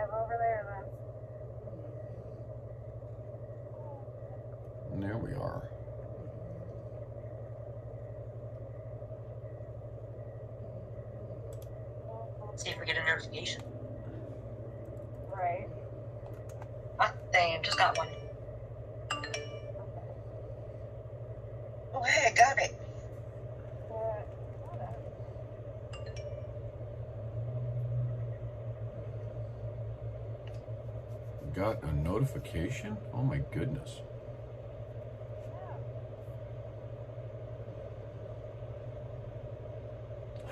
drive over there then. And there we are. See if we get a notification. Right. Ah, damn, just got one. Oh, hey, I got it. Got a notification? Oh my goodness.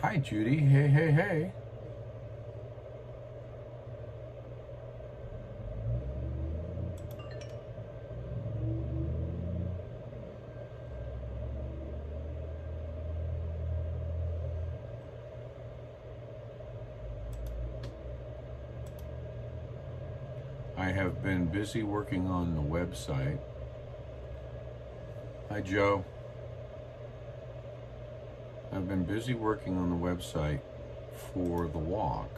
Hi, Judy. Hey, hey, hey. I have been busy working on the website. Hi, Joe. I've been busy working on the website for the walk.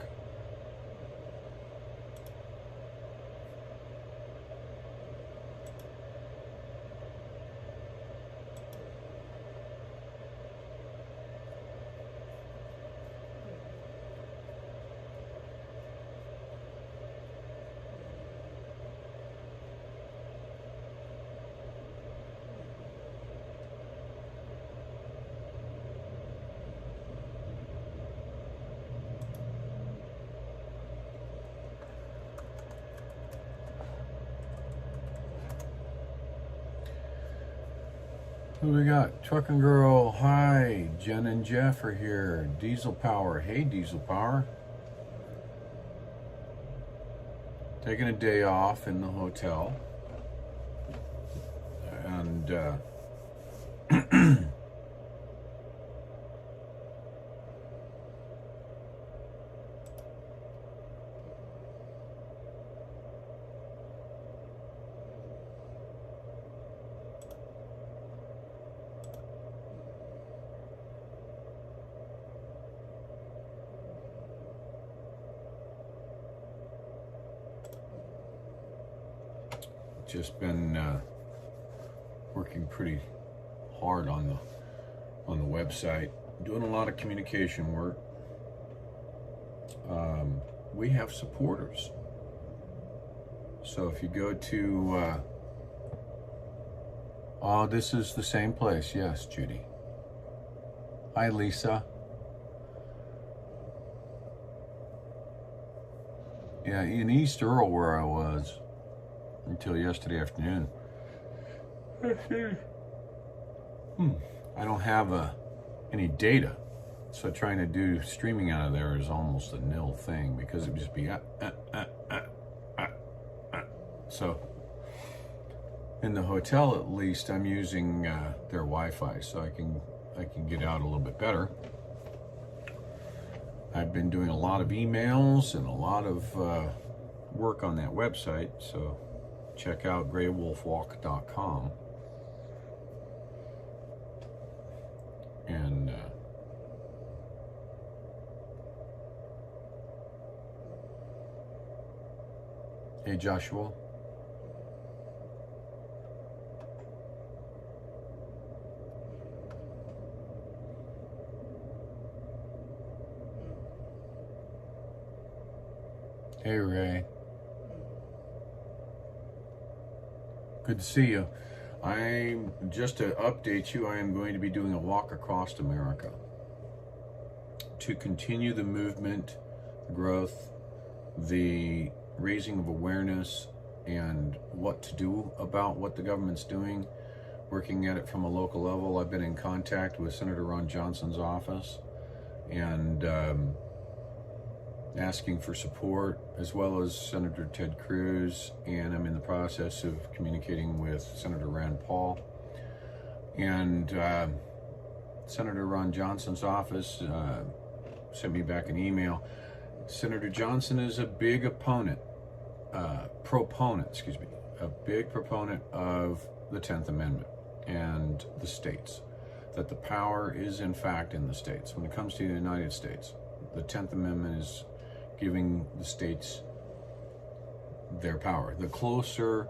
Who we got? Truckin' Girl, hi. Jen and Jeff are here. Diesel Power, hey Diesel Power. Taking a day off in the hotel. And just been working pretty hard on the website, doing a lot of communication work. We have supporters, so if you go to oh, this is the same place. Yes, Judy. Hi, Lisa. Yeah, in East Earl, where I was until yesterday afternoon. I don't have any data, so trying to do streaming out of there is almost a nil thing because it would just be So in the hotel, at least, I'm using their Wi-Fi, so I can get out a little bit better. I've been doing a lot of emails and a lot of work on that website, so check out GreyWolfWalk.com. And hey, Joshua. Hey, Ray. Good to see you. Just to update you, I am going to be doing a walk across America to continue the movement, the growth, the raising of awareness, and what to do about what the government's doing, working at it from a local level. I've been in contact with Senator Ron Johnson's office and asking for support, as well as Senator Ted Cruz, and I'm in the process of communicating with Senator Rand Paul. And Senator Ron Johnson's office sent me back an email. Senator Johnson is a big proponent of the 10th Amendment and the states, that the power is in fact in the states. When it comes to the United States, the 10th Amendment is giving the states their power. The closer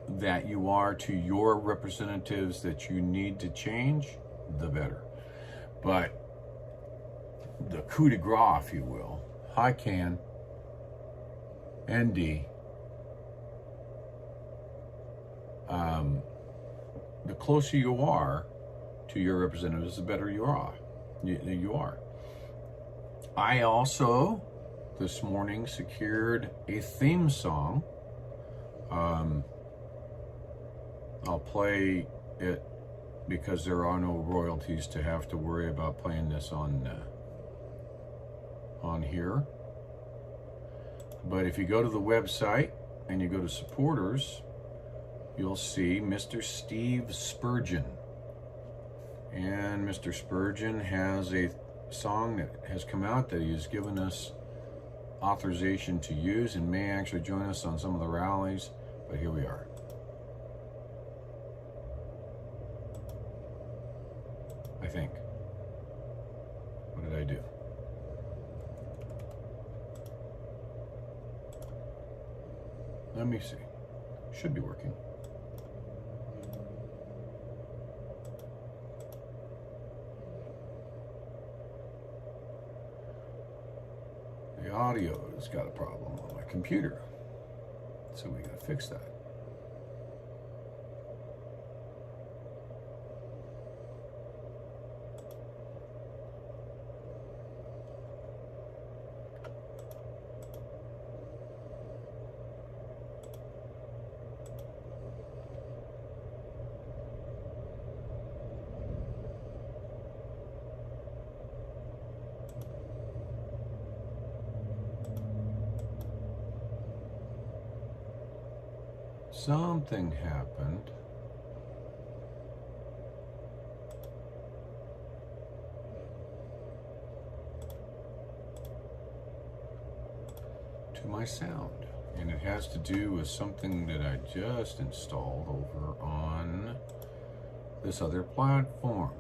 that you are to your representatives that you need to change, the better. But the coup de grace, if you will, hi Can, ND, the closer you are to your representatives, the better you are. You are. I also, this morning, secured a theme song. I'll play it because there are no royalties to have to worry about playing this on here. But if you go to the website and you go to supporters, you'll see Mr. Steve Spurgeon. And Mr. Spurgeon has a song that has come out that he has given us authorization to use and may actually join us on some of the rallies. But here we are. I think. What did I do? Let me see. Should be working. The audio has got a problem on my computer. So we gotta fix that. Something happened. To my sound. And it has to do with something that I just installed over on this other platform.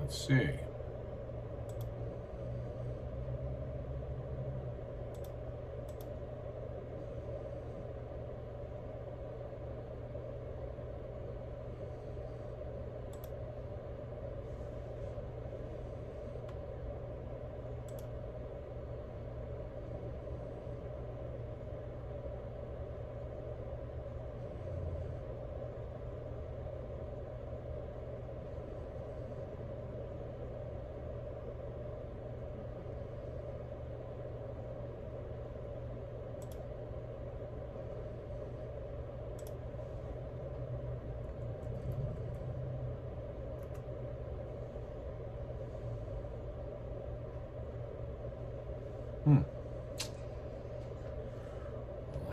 Let's see. Well,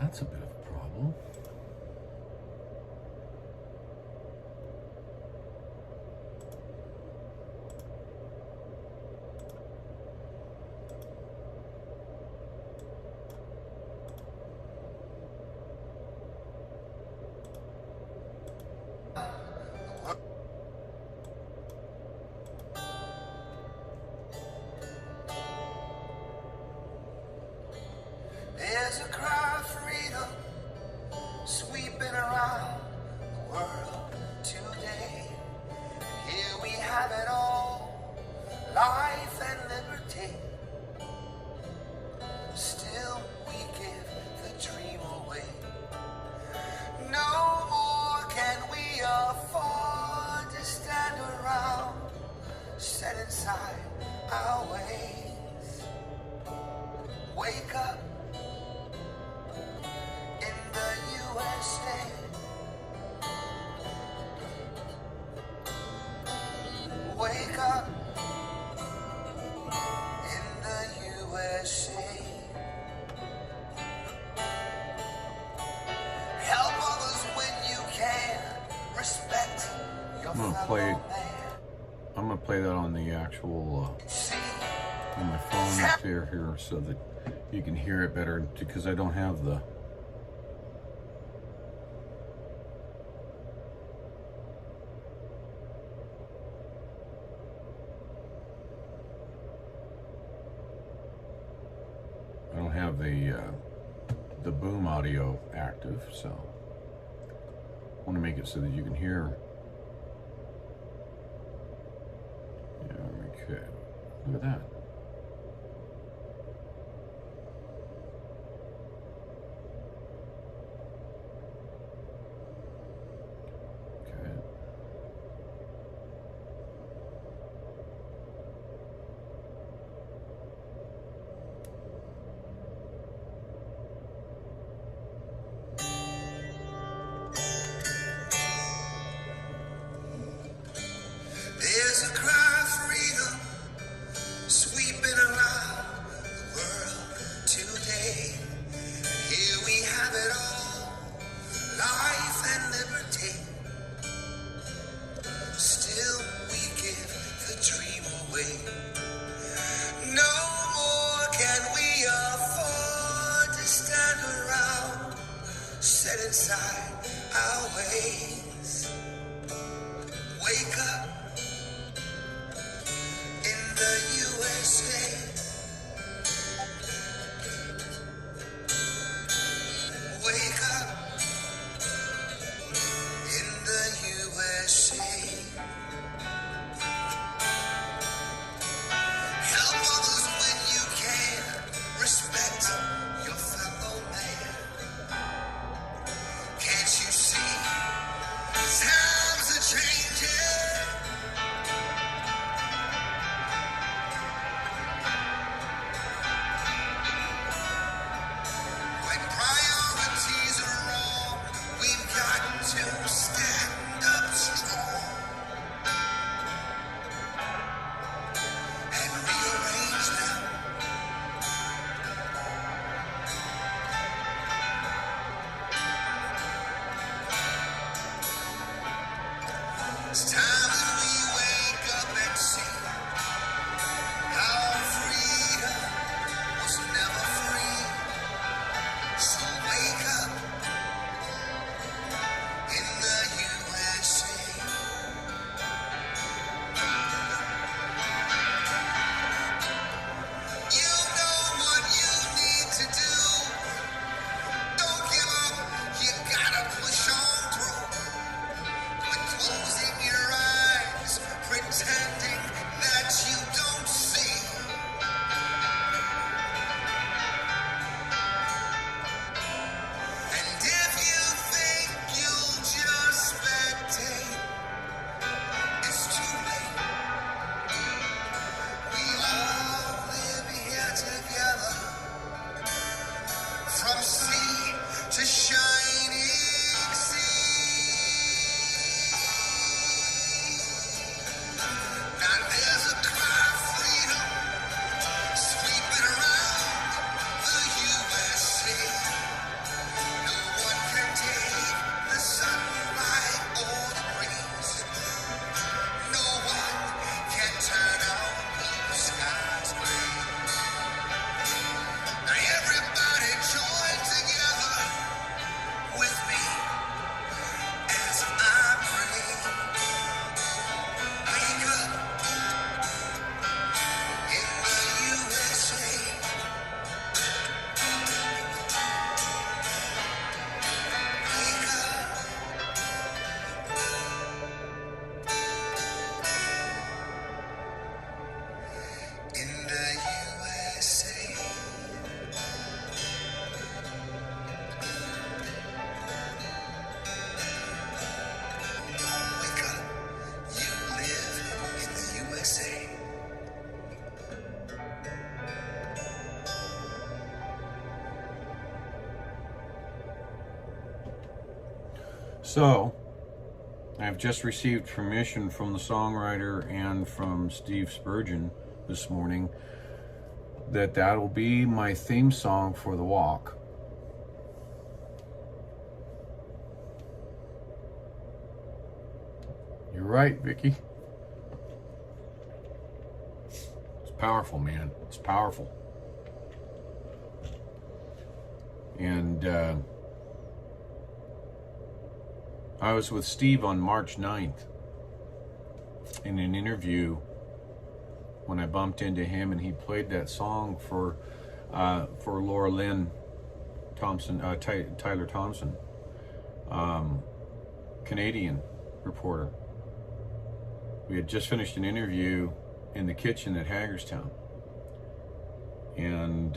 that's a bit of a problem. There's a cry of freedom sweeping around the world today. Here we have it all, life and liberty. Still we give the dream away. No more can we afford to stand around, set inside our ways. Wake up. Wake up in the USA. Help others when you can. Respect your fellow man. I'm gonna play that on the actual on my phone up here so that you can hear it better, because I don't have the have the boom audio active, so I want to make it so that you can hear. Yeah, okay. Look at that. There's a cry of freedom sweeping around the world today. Here we have it all, life and liberty. Still we give the dream away. No more can we afford to stand around, set inside our ways. Wake up in the USA. Wake up in the USA. Help others when you can. Respect your fellow man. Can't you see? Times are changing. When priorities are wrong, we've got to stand up strong and rearrange them. It's time that we wake up and see our freedom was never free. So wake up in the USA. You know what you need to do. Don't give up. You gotta push on through. Quit closing your eyes, pretending that you don't see. And if you think you'll just spectate, it's too late. We all live here together, from sea to shining sea. Now there's a cry of freedom sweeping around the USA. No one can take the sunlight or the breeze. No one can turn our blue skies gray. Now everybody join together with me as I pray. Wake up in the USA. Wake up in the USA. Wake up, you live in the USA. So, I've just received permission from the songwriter and from Steve Spurgeon this morning that that'll be my theme song for the walk. You're right, Vicky. It's powerful, man. It's powerful. And I was with Steve on March 9th in an interview when I bumped into him, and he played that song for for Laura Lynn Thompson, Tyler Thompson, Canadian reporter. We had just finished an interview in the kitchen at Hagerstown, and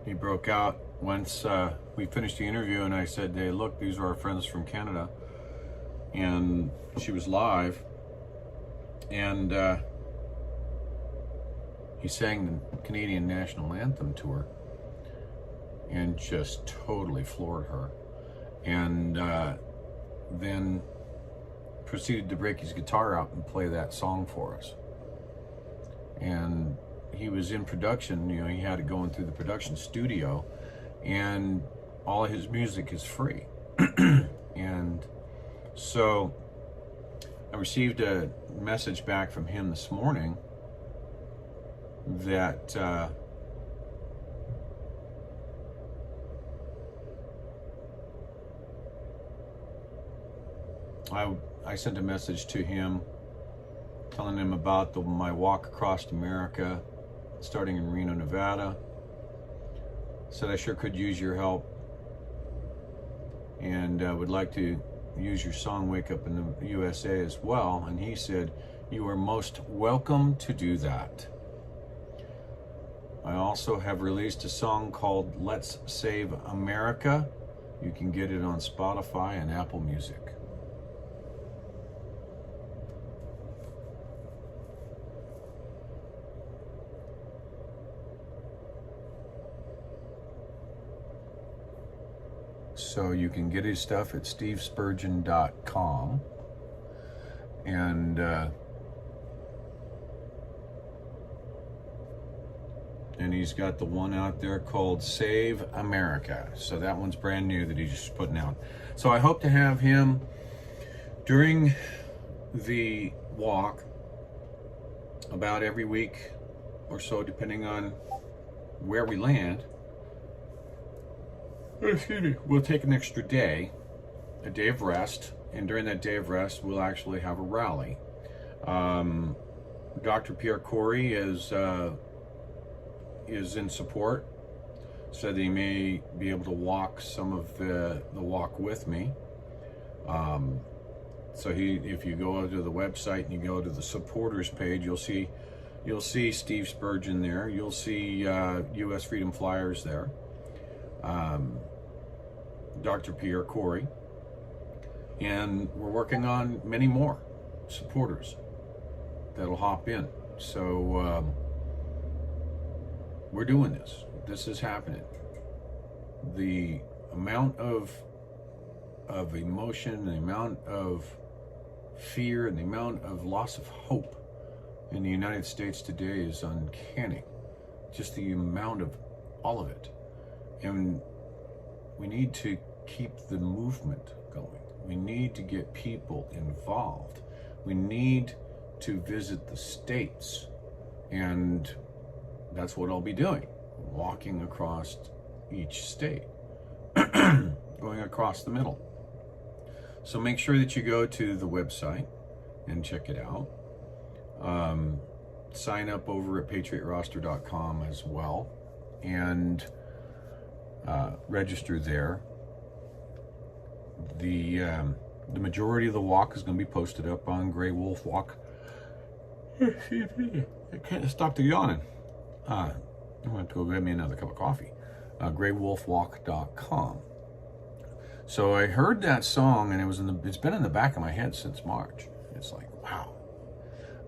he broke out once we finished the interview, and I said, hey, look, these are our friends from Canada, and she was live, and he sang the Canadian National Anthem to her and just totally floored her, and then proceeded to break his guitar out and play that song for us. And he was in production, you know, he had it going through the production studio, and all of his music is free. And so I received a message back from him this morning that I sent a message to him telling him about my walk across America, starting in Reno, Nevada. Said I sure could use your help, and would like to use your song Wake Up in the USA as well. And he said, you are most welcome to do that. I also have released a song called Let's Save America. You can get it on Spotify and Apple Music. So you can get his stuff at stevespurgeon.com, and he's got the one out there called Save America. So that one's brand new that he's just putting out. So I hope to have him during the walk about every week or so, depending on where we land. Excuse me. We'll take an extra day, a day of rest, and during that day of rest, we'll actually have a rally. Dr. Pierre Corey is in support, said that he may be able to walk some of the walk with me. So if you go to the website and you go to the supporters page, you'll see Steve Spurgeon there. You'll see U.S. Freedom Flyers there. Dr. Pierre Corey, and we're working on many more supporters that'll hop in. So we're doing this. This is happening. The amount of emotion, the amount of fear, and the amount of loss of hope in the United States today is uncanny. Just the amount of all of it. And we need to keep the movement going. We need to get people involved. We need to visit the states, and that's what I'll be doing, walking across each state, going across the middle. So make sure that you go to the website and check it out. Sign up over at patriotroster.com as well, and register there. The majority of the walk is going to be posted up on GreyWolf Walk. I can't stop the yawning. I'm going to go get me another cup of coffee. GreyWolfWalk.com. So I heard that song, and it's been in the back of my head since March. It's like, wow.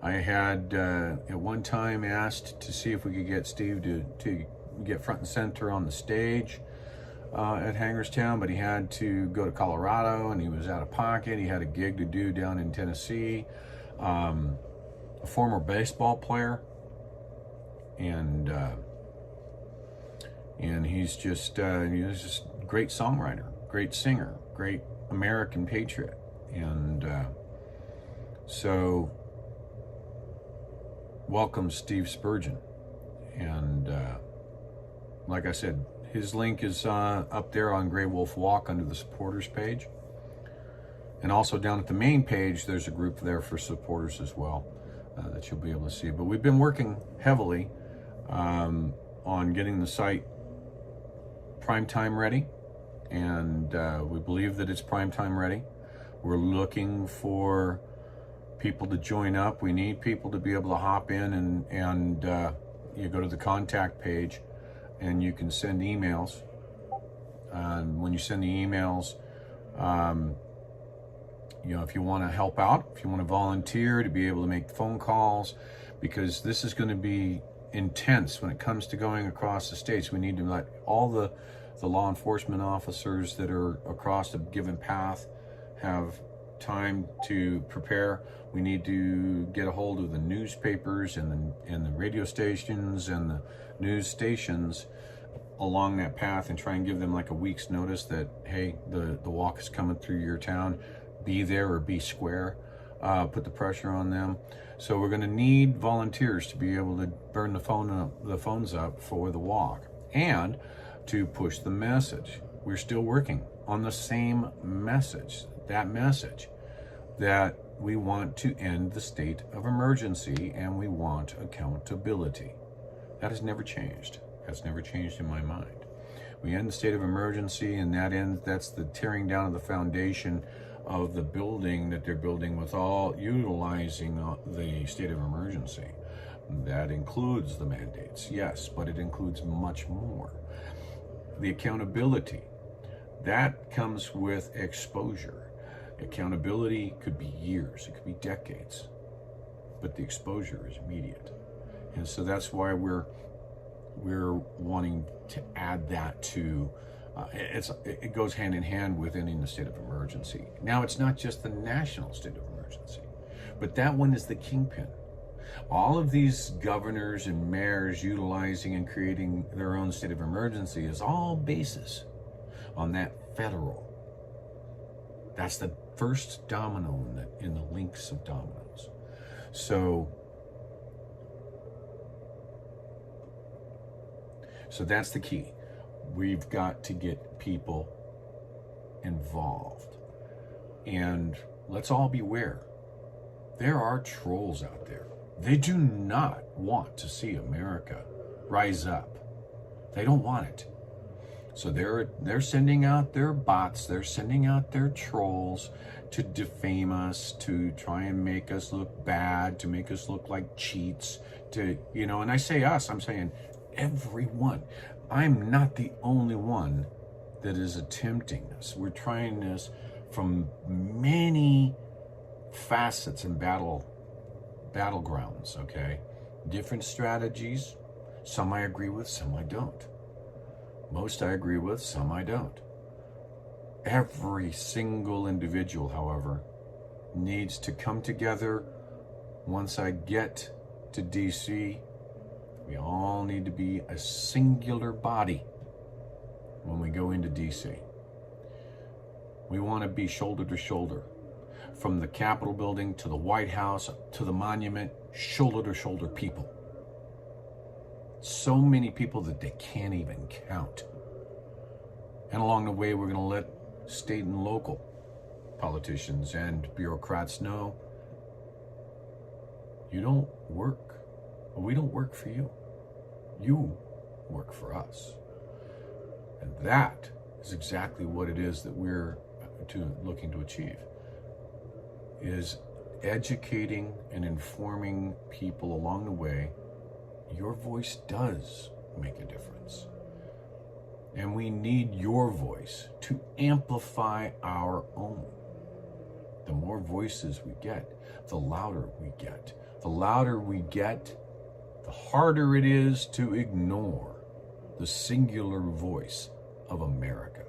I had at one time asked to see if we could get Steve to get front and center on the stage at Hagerstown, but he had to go to Colorado, and he was out of pocket. He had a gig to do down in Tennessee. A former baseball player, and he's just a great songwriter, great singer, great American patriot, and so welcome Steve Spurgeon. And like I said, his link is up there on GreyWolf Walk under the supporters page, and also down at the main page there's a group there for supporters as well that you'll be able to see. But we've been working heavily on getting the site prime time ready, and we believe that it's prime time ready. We're looking for people to join up. We need people to be able to hop in, and you go to the contact page and you can send emails. And when you send the emails, you know, if you want to help out, if you want to volunteer to be able to make phone calls, because this is going to be intense when it comes to going across the states. We need to let all the law enforcement officers that are across a given path have time to prepare. We need to get a hold of the newspapers and the radio stations and the news stations along that path and try and give them like a week's notice that, hey, the walk is coming through your town. Be there or be square. Put the pressure on them. So we're going to need volunteers to be able to burn the phones up for the walk and to push the message. We're still working on the same message, that we want to end the state of emergency and we want accountability. That has never changed. That's never changed in my mind. We end the state of emergency, and that's the tearing down of the foundation of the building that they're building with all utilizing the state of emergency. That includes the mandates, yes, but it includes much more. The accountability, that comes with exposure. Accountability could be years, it could be decades, but the exposure is immediate. And so that's why we're wanting to add that to it goes hand in hand with ending the state of emergency. Now, it's not just the national state of emergency, but that one is the kingpin. All of these governors and mayors utilizing and creating their own state of emergency is all basis on that federal. That's the first domino in the links of dominoes. So that's the key. We've got to get people involved. And let's all beware. There are trolls out there. They do not want to see America rise up. They don't want it. So they're sending out their bots, they're sending out their trolls to defame us, to try and make us look bad, to make us look like cheats, and I say us, I'm saying everyone. I'm not the only one that is attempting this. We're trying this from many facets and battlegrounds, okay? Different strategies. Some I agree with, some I don't. Most I agree with, some I don't. Every single individual, however, needs to come together. Once I get to DC, we all need to be a singular body when we go into DC. We want to be shoulder to shoulder. From the Capitol building to the White House to the monument, shoulder to shoulder people. So many people that they can't even count. And along the way, we're going to let state and local politicians and bureaucrats know, you don't work. We don't work for you. You work for us. And that is exactly what it is that we're looking to achieve, is educating and informing people along the way. Your voice does make a difference. And we need your voice to amplify our own. The more voices we get, the louder we get. The louder we get, the harder it is to ignore the singular voice of America.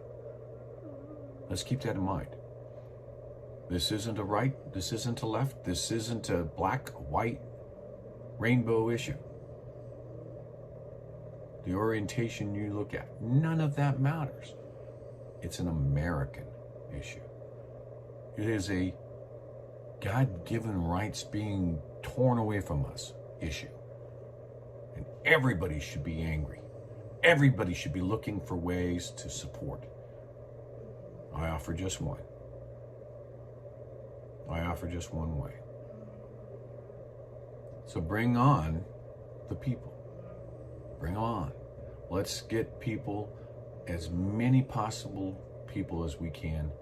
Let's keep that in mind. This isn't a right, this isn't a left, this isn't a black, white, rainbow issue. The orientation you look at, none of that matters. It's an American issue. It is a God-given rights being torn away from us issue. And everybody should be angry. Everybody should be looking for ways to support. I offer just one. I offer just one way. So bring on the people. Bring them on. Let's get people, as many possible people as we can.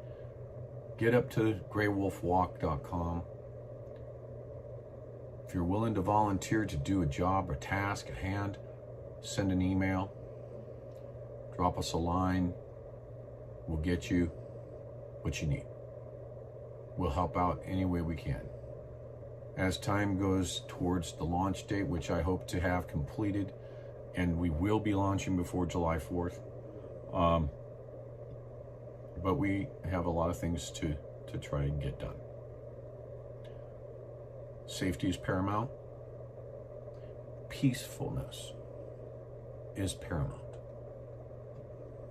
Get up to GreyWolfWalk.com. If you're willing to volunteer to do a job, a task, a hand, send an email. Drop us a line. We'll get you what you need. We'll help out any way we can. As time goes towards the launch date, which I hope to have completed, and we will be launching before July 4th. But we have a lot of things to try and get done. Safety is paramount. Peacefulness is paramount.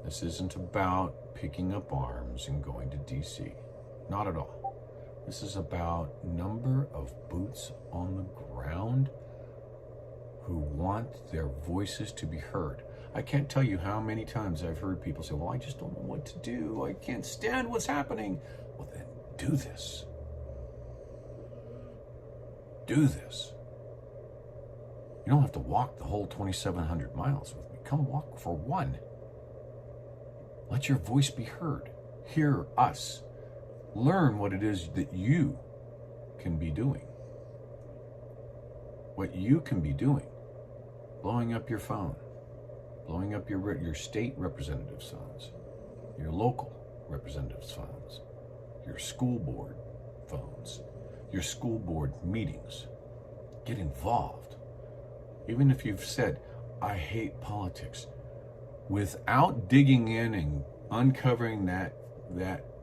This isn't about picking up arms and going to DC. Not at all. This is about number of boots on the ground who want their voices to be heard. I can't tell you how many times I've heard people say, well, I just don't know what to do. I can't stand what's happening. Well, then do this. Do this. You don't have to walk the whole 2,700 miles with me. Come walk for one. Let your voice be heard. Hear us. Learn what it is that you can be doing. What you can be doing. Blowing up your phone. Blowing up your state representative's phones. Your local representative's phones. Your school board phones. Your school board meetings. Get involved. Even if you've said, I hate politics, without digging in and uncovering that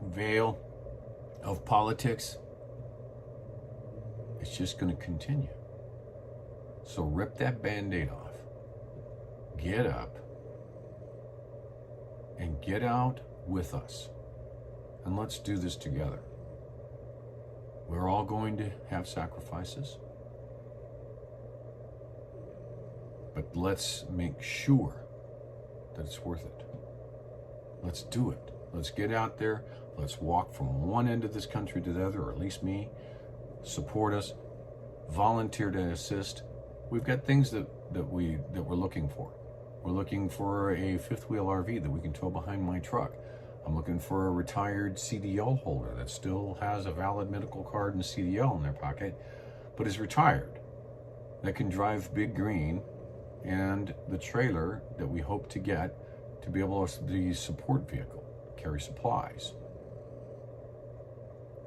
veil of politics, it's just going to continue. So rip that Band-Aid off. Get up and get out with us. And let's do this together. We're all going to have sacrifices. But let's make sure that it's worth it. Let's do it. Let's get out there. Let's walk from one end of this country to the other, or at least me. Support us. Volunteer to assist. We've got things that we're looking for. We're looking for a fifth wheel RV that we can tow behind my truck. I'm looking for a retired CDL holder that still has a valid medical card and CDL in their pocket, but is retired, that can drive Big Green and the trailer that we hope to get to be able to be a support vehicle, carry supplies,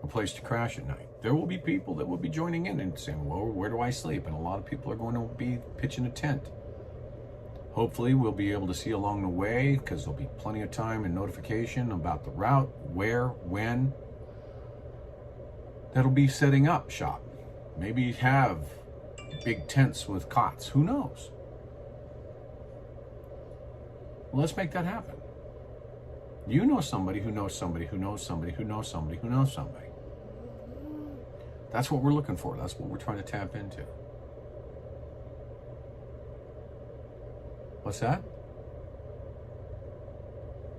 a place to crash at night. There will be people that will be joining in and saying, well, where do I sleep? And a lot of people are going to be pitching a tent. Hopefully we'll be able to see along the way, because there'll be plenty of time and notification about the route, where, when. That'll be setting up shop. Maybe have big tents with cots. Who knows? Well, let's make that happen. You know somebody who knows somebody who knows somebody who knows somebody who knows somebody. That's what we're looking for. That's what we're trying to tap into. What's that?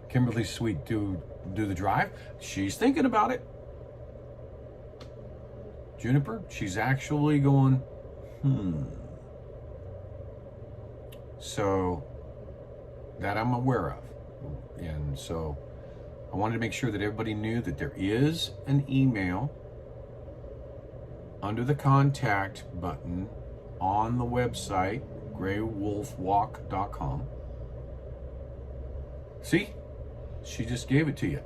Kimberly's sweet do the drive. She's thinking about it. Juniper, she's actually going, So that I'm aware of. And so I wanted to make sure that everybody knew that there is an email under the contact button on the website, GreyWolfWalk.com. See? She just gave it to you.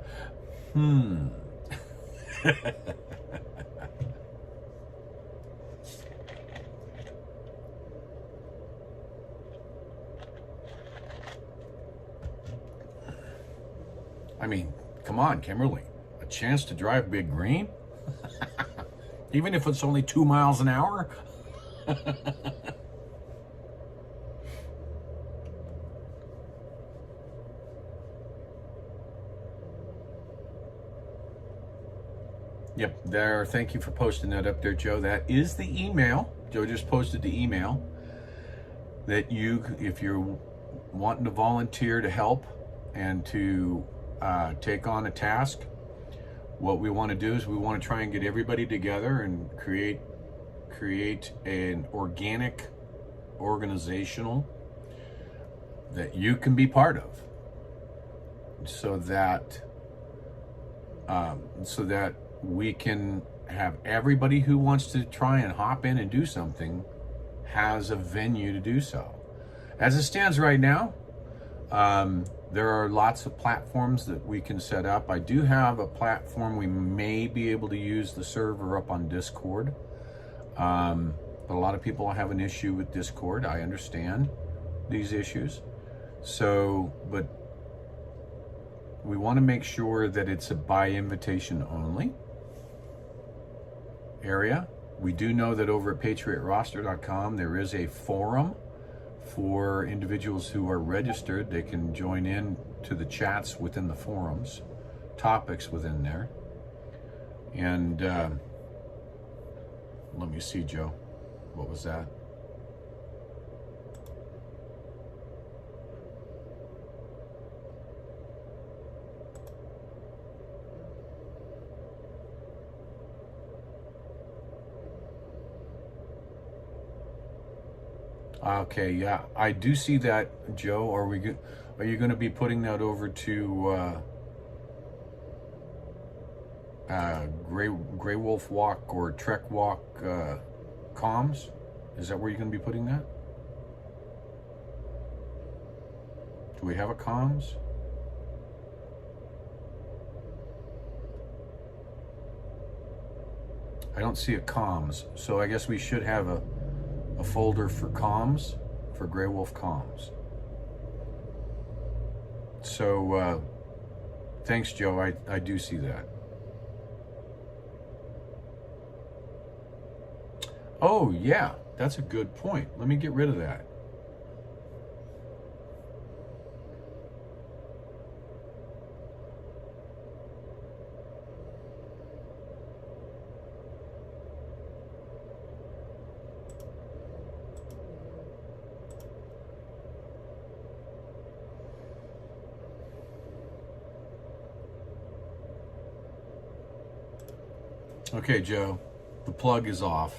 I mean, come on, Kimberly. A chance to drive Big Green? Even if it's only 2 miles an hour? Yep, there. Thank you for posting that up there, Joe. That is the email. Joe just posted the email that you, if you're wanting to volunteer to help and to take on a task, what we want to do is we want to try and get everybody together and create an organic, organizational that you can be part of, so that we can have everybody who wants to try and hop in and do something has a venue to do so. As it stands right now, there are lots of platforms that we can set up. I do have a platform we may be able to use the server up on Discord. But a lot of people have an issue with Discord. I understand these issues. So, but we want to make sure that it's a by invitation only area. We do know that over at patriotroster.com there is a forum for individuals who are registered. They can join in to the chats within the forums, topics within there. And let me see, Joe. What was that? Okay, yeah, I do see that, Joe. Are you going to be putting that over to GreyWolf Walk or Trek Walk comms? Is that where you're going to be putting that? Do we have a comms? I don't see a comms, so I guess we should have a folder for comms, for GreyWolf comms. So thanks, Joe. I do see that. Oh yeah, that's a good point. Let me get rid of that. Okay, Joe, the plug is off.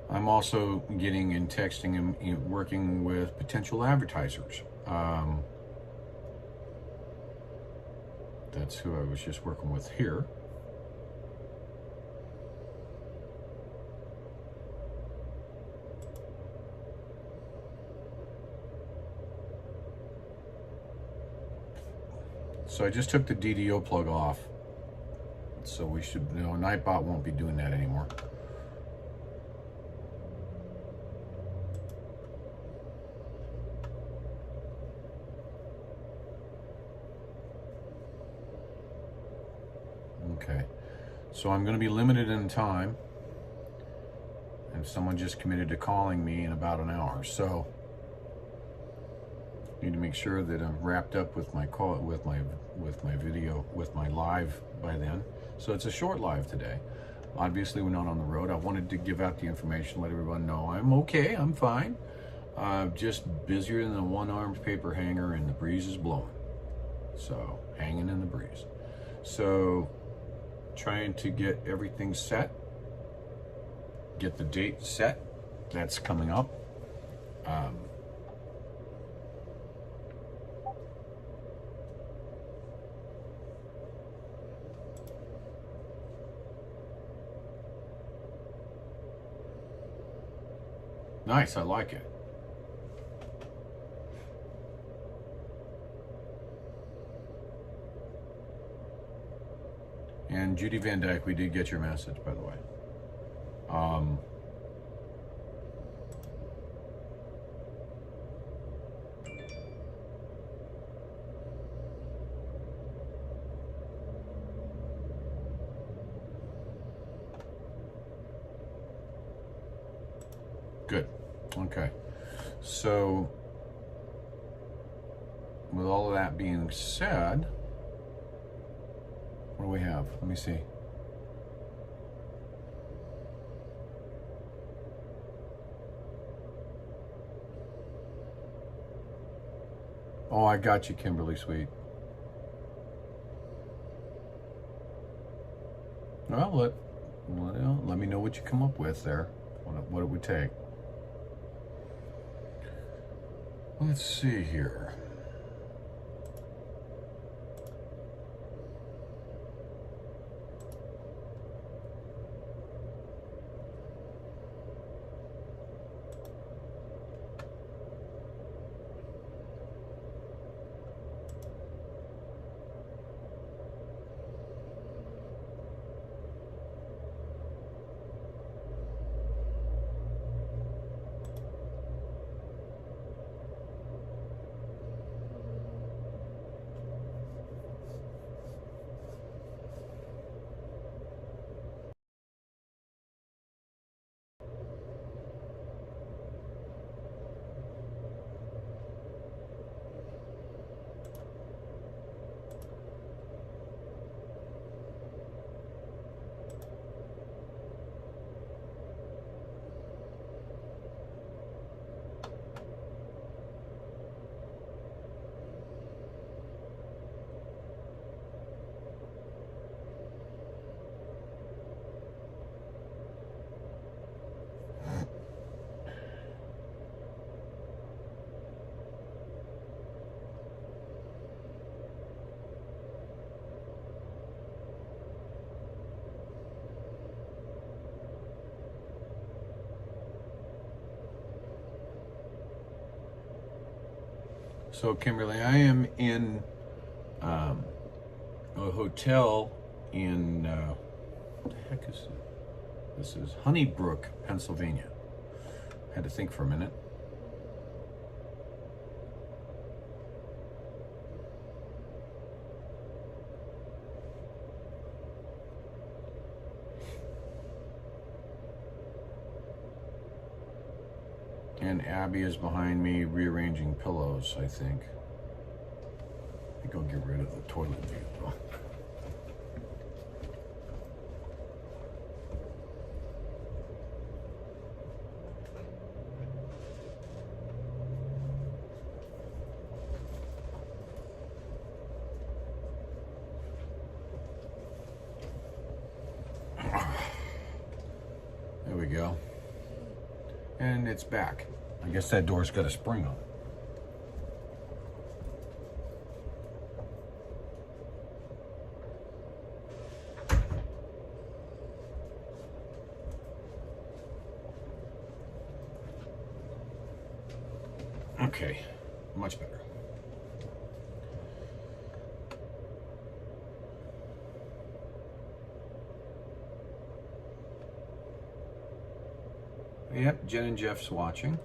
I'm also getting and texting and working with potential advertisers. That's who I was just working with here. So I just took the DDO plug off. So we should, Nightbot won't be doing that anymore. Okay, so I'm going to be limited in time, and someone just committed to calling me in about an hour. So need to make sure that I'm wrapped up with my call, with my video, with my live by then. So it's a short live today. Obviously, we're not on the road. I wanted to give out the information, let everyone know I'm okay, I'm fine. Just busier than a one-armed paper hanger, and the breeze is blowing. So hanging in the breeze. So trying to get everything set, get the date set. That's coming up. Nice, I like it. And Judy Van Dyke, we did get your message, by the way. Good. Okay. So, with all of that being said, what do we have? Let me see. Oh, I got you, Kimberly Sweet. Well, let me know what you come up with there, what it would take. Let's see here. So, Kimberly, I am in a hotel in, what the heck is it? This is Honeybrook, Pennsylvania. Had to think for a minute. And Abby is behind me rearranging pillows, I think. I think I'll get rid of the toilet view though. There we go. And it's back. I guess that door's got a spring on it. Okay, much better. Yep, Jen and Jeff's watching.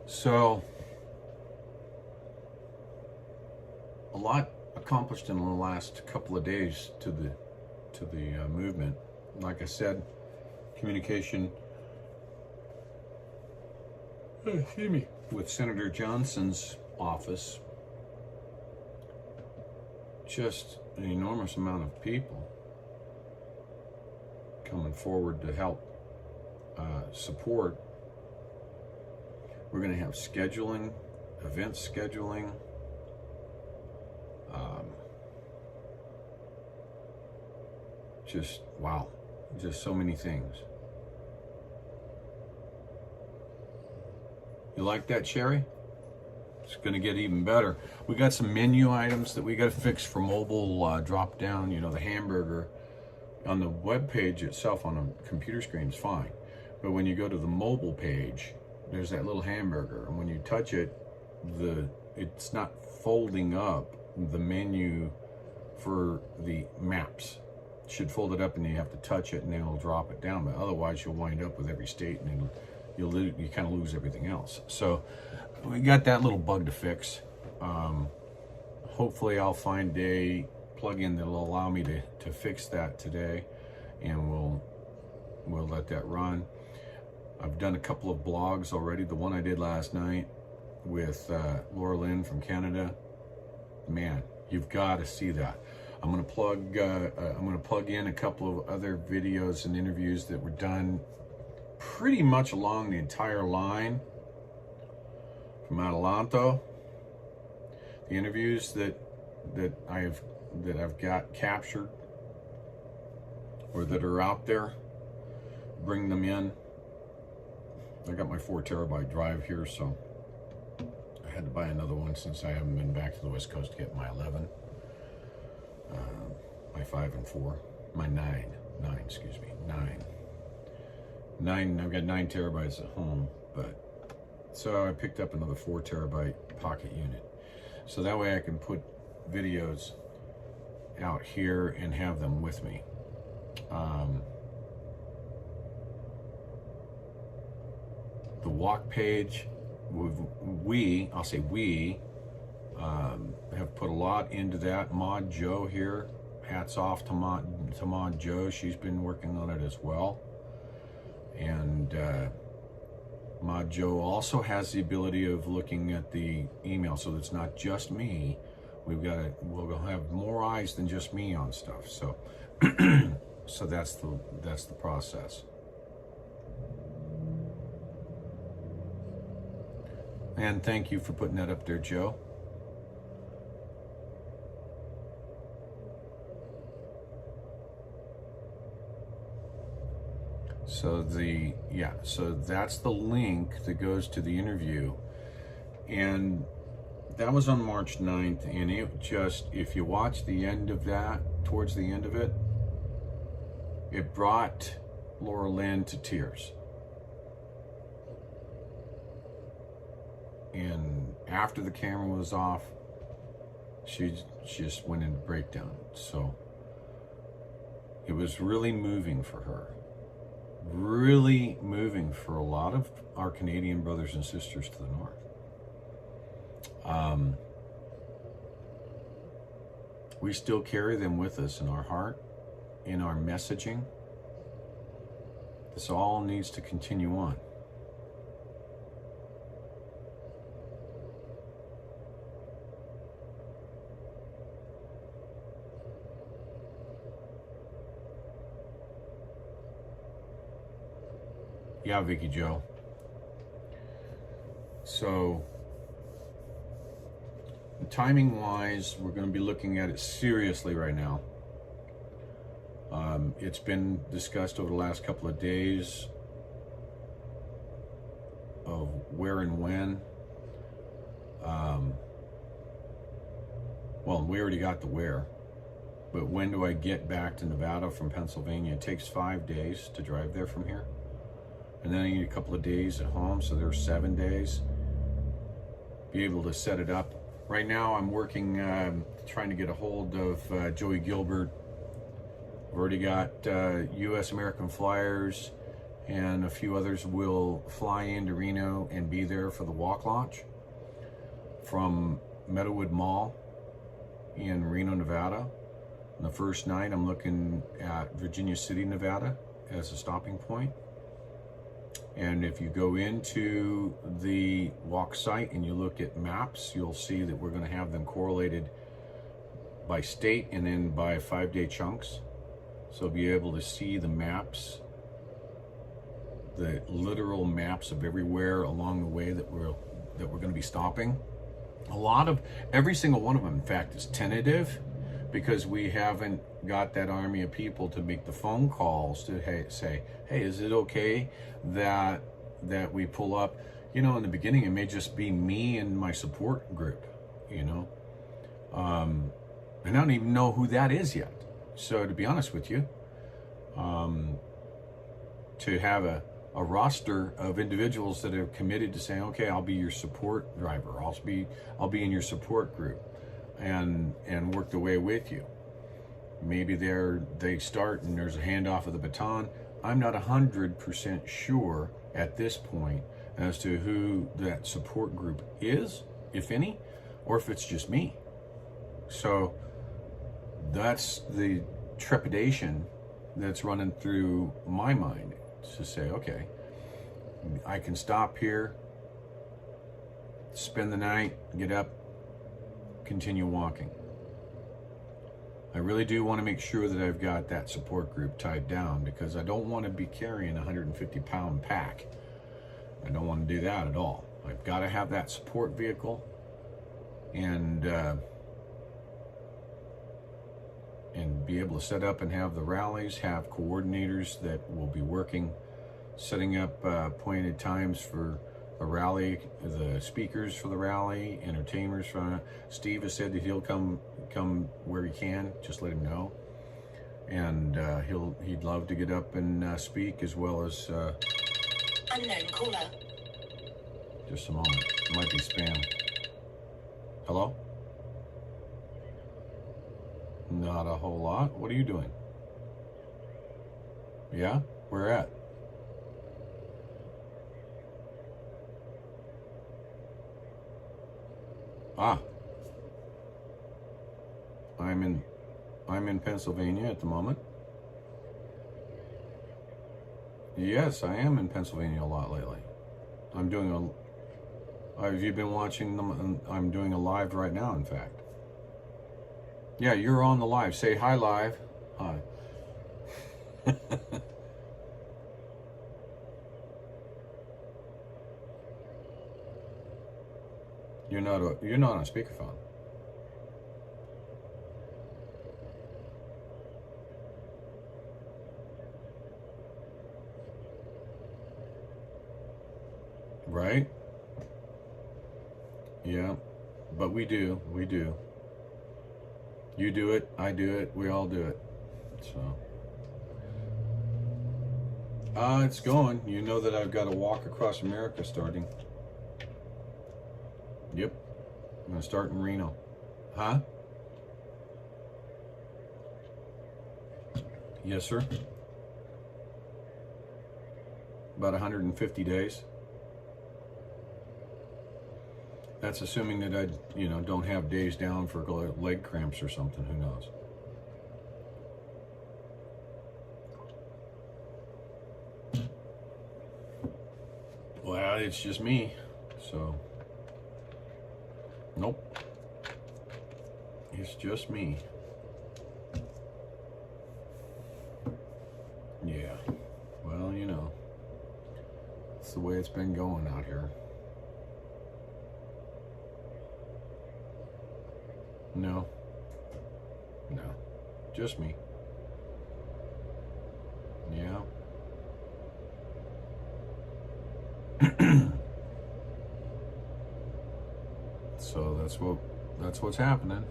So, a lot accomplished in the last couple of days to the movement. Like I said, communication with Senator Johnson's office. Just an enormous amount of people coming forward to help support. We're going to have scheduling, event scheduling, just wow, just so many things. You like that, Sherry? It's going to get even better. We got some menu items that we got to fix for mobile drop down. You know, the hamburger on the web page itself on a computer screen is fine, but when you go to the mobile page, there's that little hamburger, and when you touch it, it's not folding up the menu for the maps. It should fold it up, and you have to touch it, and then it'll drop it down. But otherwise, you'll wind up with every state, and you kind of lose everything else. So we got that little bug to fix. Hopefully I'll find a plugin that'll allow me to fix that today, and we'll let that run. I've done a couple of blogs already. The one I did last night with Laura Lynn from Canada, man, you've got to see that. I'm going to plug in a couple of other videos and interviews that were done pretty much along the entire line from Adelanto. The interviews that I've got captured or that are out there, bring them in. I got my 4 terabyte drive here, so I had to buy another one since I haven't been back to the West Coast to get my 11, my 5 and 4, my 9, excuse me, 9. I've got 9 terabytes at home, but so I picked up another 4 terabyte pocket unit. So that way I can put videos out here and have them with me. The walk page, I'll say we, have put a lot into that. Mod Joe here, hats off to Mod Joe. She's been working on it as well. And Mod Joe also has the ability of looking at the email, so it's not just me. We'll have more eyes than just me on stuff. So, so that's the process. And thank you for putting that up there, Joe. So that's the link that goes to the interview. And that was on March 9th, and it just, if you watch the end of that, towards the end of it, it brought Laura Lynn to tears. And after the camera was off, she just went into breakdown. So it was really moving for her. Really moving for a lot of our Canadian brothers and sisters to the north. We still carry them with us in our heart, in our messaging. This all needs to continue on. Yeah, Vicky Joe. So, timing wise, we're going to be looking at it seriously right now. It's been discussed over the last couple of days of where and when. Well, we already got the where, but when do I get back to Nevada from Pennsylvania? It takes 5 days to drive there from here. And then I need a couple of days at home, so there's 7 days. Be able to set it up. Right now I'm working, trying to get a hold of Joey Gilbert. I've already got US American Flyers and a few others will fly into Reno and be there for the walk launch from Meadowood Mall in Reno, Nevada. And the first night I'm looking at Virginia City, Nevada as a stopping point. And if you go into the walk site and you look at maps, you'll see that we're going to have them correlated by state and then by 5-day chunks. So you'll be able to see the maps, the literal maps of everywhere along the way that we're going to be stopping. Every single one of them, in fact, is tentative because we haven't got that army of people to make the phone calls to say, hey, is it okay that we pull up? You know, in the beginning, it may just be me and my support group, you know. And I don't even know who that is yet. So to be honest with you, to have a roster of individuals that are committed to saying, okay, I'll be your support driver. I'll be in your support group and work the way with you. Maybe they start and there's a handoff of the baton. I'm not 100% sure at this point as to who that support group is, if any, or if it's just me. So that's the trepidation that's running through my mind to say, okay, I can stop here, spend the night, get up, continue walking. I really do want to make sure that I've got that support group tied down, because I don't want to be carrying a 150-pound pack. I don't want to do that at all. I've got to have that support vehicle, and be able to set up and have the rallies, have coordinators that will be working, setting up appointed times for a rally, the speakers for the rally, entertainers from Steve has said that he'll come where he can, just let him know. And he'd love to get up and speak, as well as Unknown caller. just a moment. It might be spam. Hello? Not a whole lot. What are you doing? Yeah? Where at? Ah. I'm in Pennsylvania at the moment. Yes, I am in Pennsylvania a lot lately. I'm doing have you been watching them? I'm doing a live right now, in fact. Yeah, you're on the live. Say hi, live. Hi. You're not on speakerphone. Right? Yeah. But we do. You do it, I do it, we all do it. So it's going. You know that I've got a walk across America starting. Yep. I'm gonna start in Reno. Huh? Yes, sir. About 150 days. That's assuming that I, don't have days down for leg cramps or something. Who knows? Well, it's just me. So, nope. It's just me. Yeah. Well, it's the way it's been going out here. No, just me. Yeah. So that's what's happening.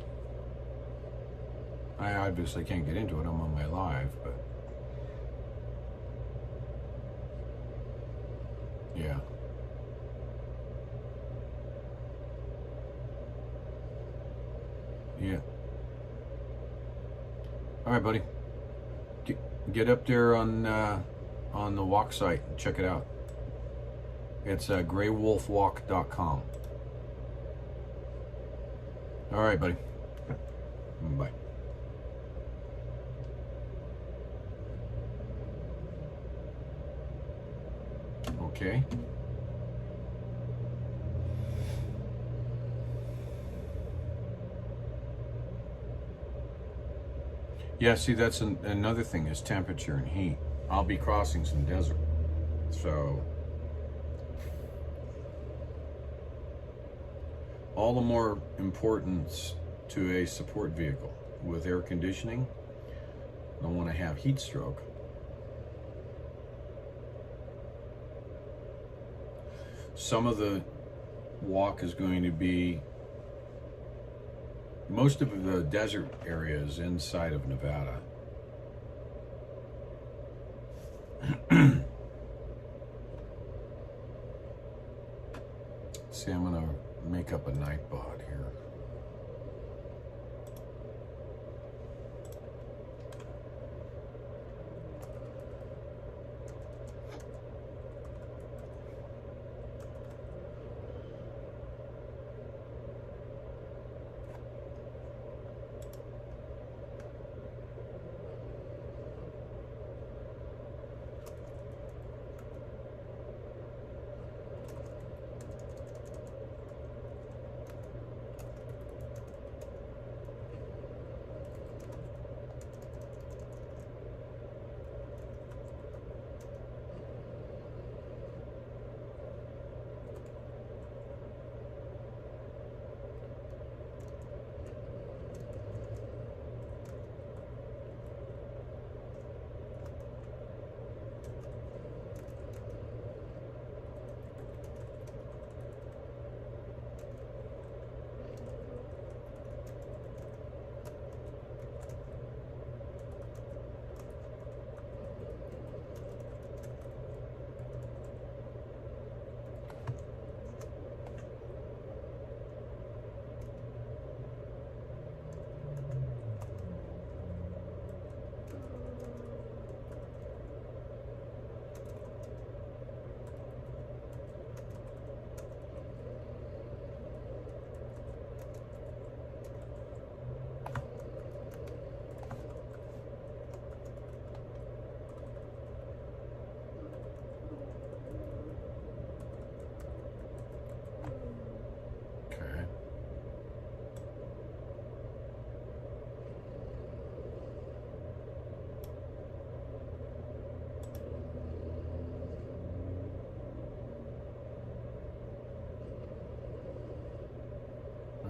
I obviously can't get into it. I'm on my live, but yeah. Yeah. All right, buddy. Get up there on the walk site and check it out. It's GreyWolfWalk.com. All right, buddy. Bye. Okay. Yeah, see, that's another thing is temperature and heat. I'll be crossing some desert. So, all the more importance to a support vehicle with air conditioning. I don't want to have heat stroke. Some of the walk is going to be, most of the desert area is inside of Nevada. See, I'm gonna make up a nightbot here.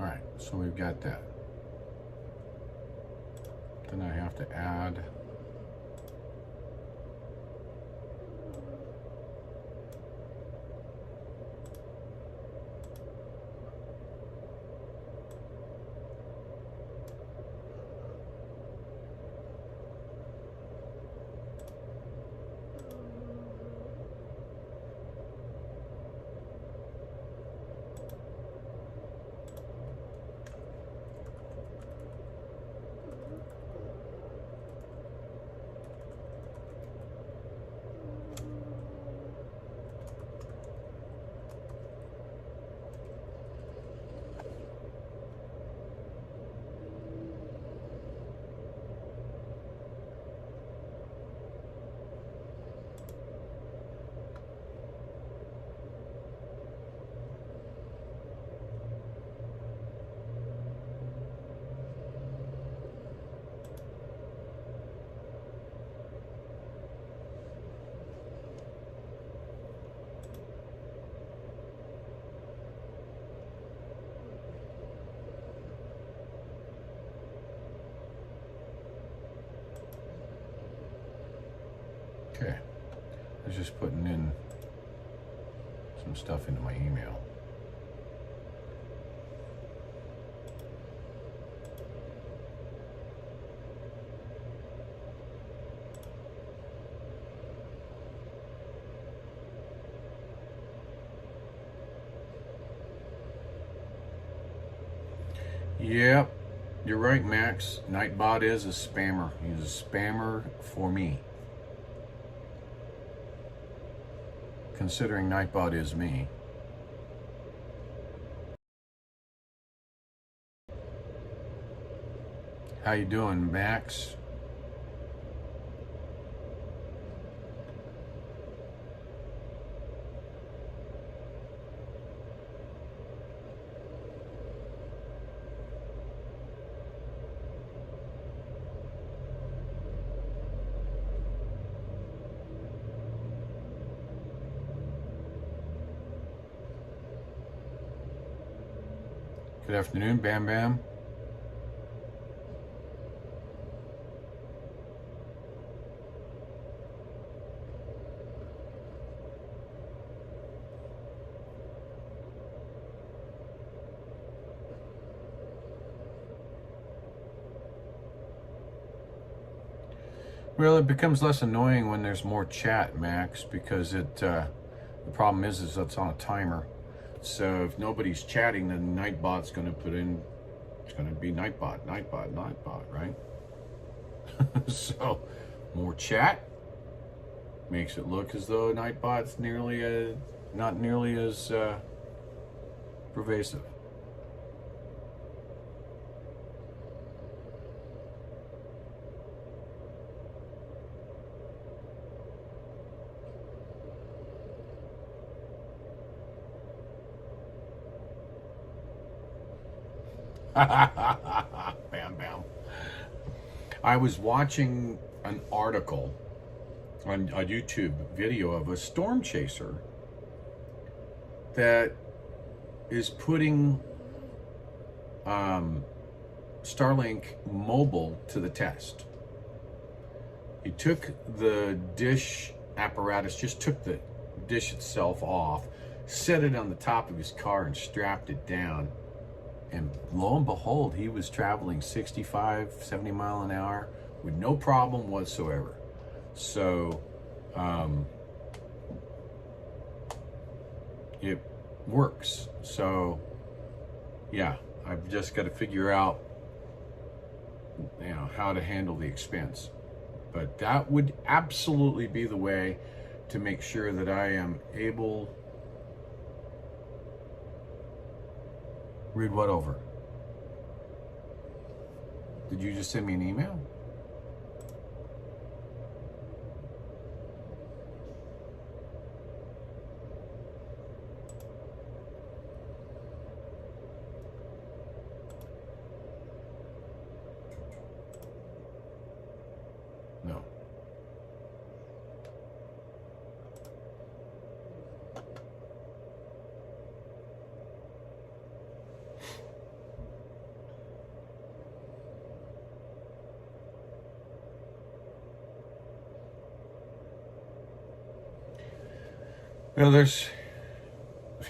right, so we've got that. Then I have to add okay. I was just putting in some stuff into my email. Yep, you're right, Max. Nightbot is a spammer. He's a spammer for me. Considering Nightbot is me. How you doing, Max? Good afternoon, Bam Bam. Well, it becomes less annoying when there's more chat, Max, because the problem is it's on a timer. So if nobody's chatting, then Nightbot's going to put in, it's going to be Nightbot, right? So more chat makes it look as though Nightbot's not nearly as pervasive. Bam bam. I was watching an article on a YouTube video of a storm chaser that is putting Starlink mobile to the test. He took the dish apparatus, just took the dish itself off, set it on the top of his car and strapped it down. And lo and behold, he was traveling 65, 70 mile an hour with no problem whatsoever. So it works. So yeah, I've just got to figure out, how to handle the expense. But that would absolutely be the way to make sure that I am able. Read what over? Did you just send me an email? No. Well, there's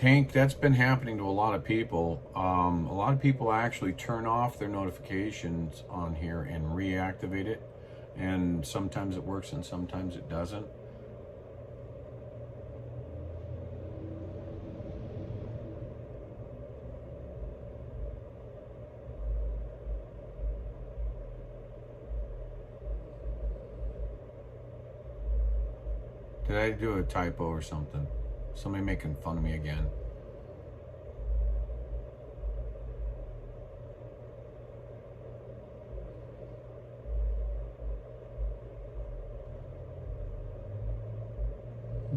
Hank, that's been happening to a lot of people. A lot of people actually turn off their notifications on here and reactivate it. And sometimes it works and sometimes it doesn't. Did I do a typo or something? Somebody making fun of me again.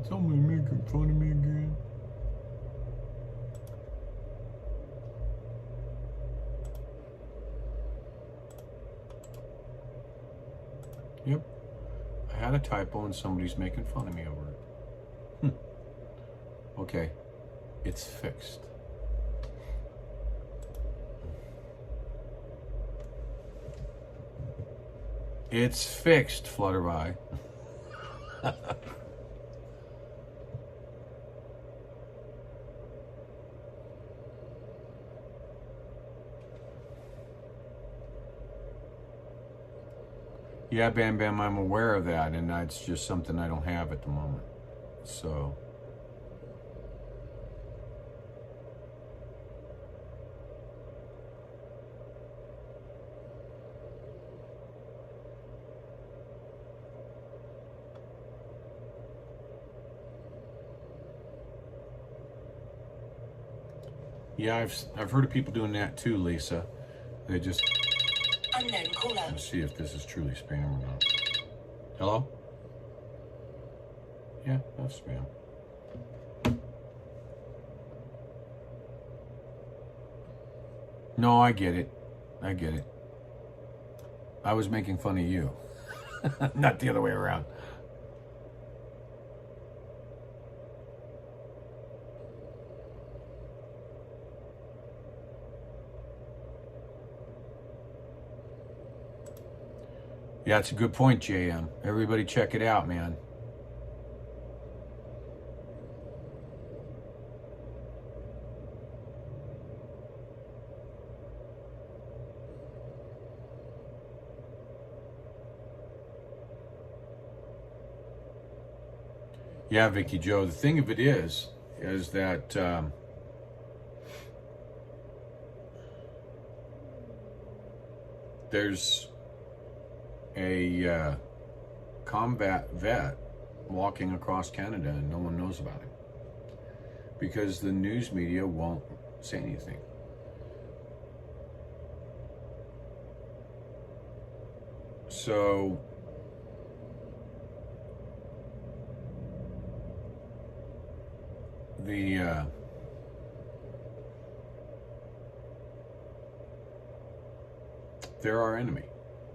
Somebody making fun of me again. Yep. I had a typo and somebody's making fun of me over it. Okay. It's fixed. It's fixed, Flutterby. Yeah, Bam Bam, I'm aware of that, and that's just something I don't have at the moment. So, yeah, I've heard of people doing that too, Lisa. They just Unknown caller. let's see if this is truly spam or not. Hello? Yeah, that's spam. No, I get it. I get it. I was making fun of you. Not the other way around. Yeah, it's a good point, JM. Everybody check it out, man. Yeah, Vicky Joe, the thing of it is that there's a combat vet walking across Canada and no one knows about him because the news media won't say anything. So they're our enemy.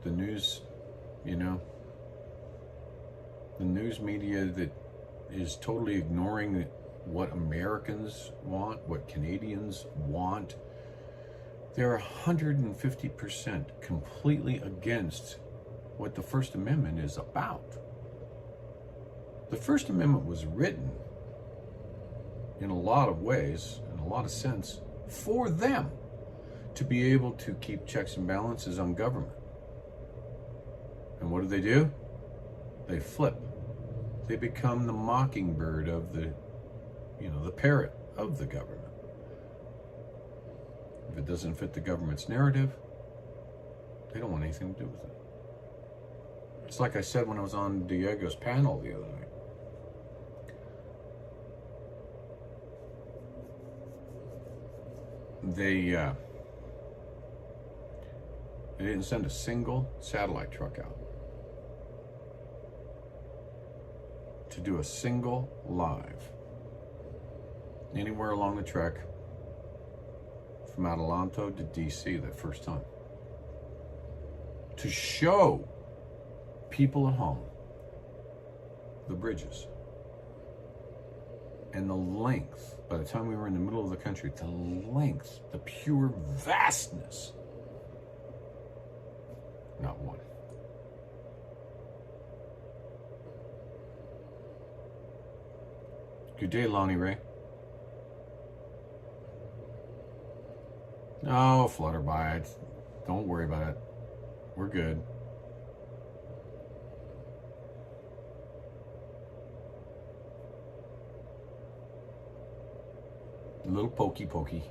The news, you know, the news media that is totally ignoring what Americans want, what Canadians want. They're 150% completely against what the First Amendment is about. The First Amendment was written in a lot of ways, in a lot of sense, for them to be able to keep checks and balances on government. And what do? They flip. They become the mockingbird of the, you know, the parrot of the government. If it doesn't fit the government's narrative, they don't want anything to do with it. It's like I said when I was on Diego's panel the other night. They didn't send a single satellite truck out to do a single live anywhere along the trek from Adelanto to DC that first time, to show people at home the bridges and the length. By the time we were in the middle of the country, the length, the pure vastness. Not one. Good day, Lonnie Ray. Oh, Flutterby. Don't worry about it. We're good. A little pokey.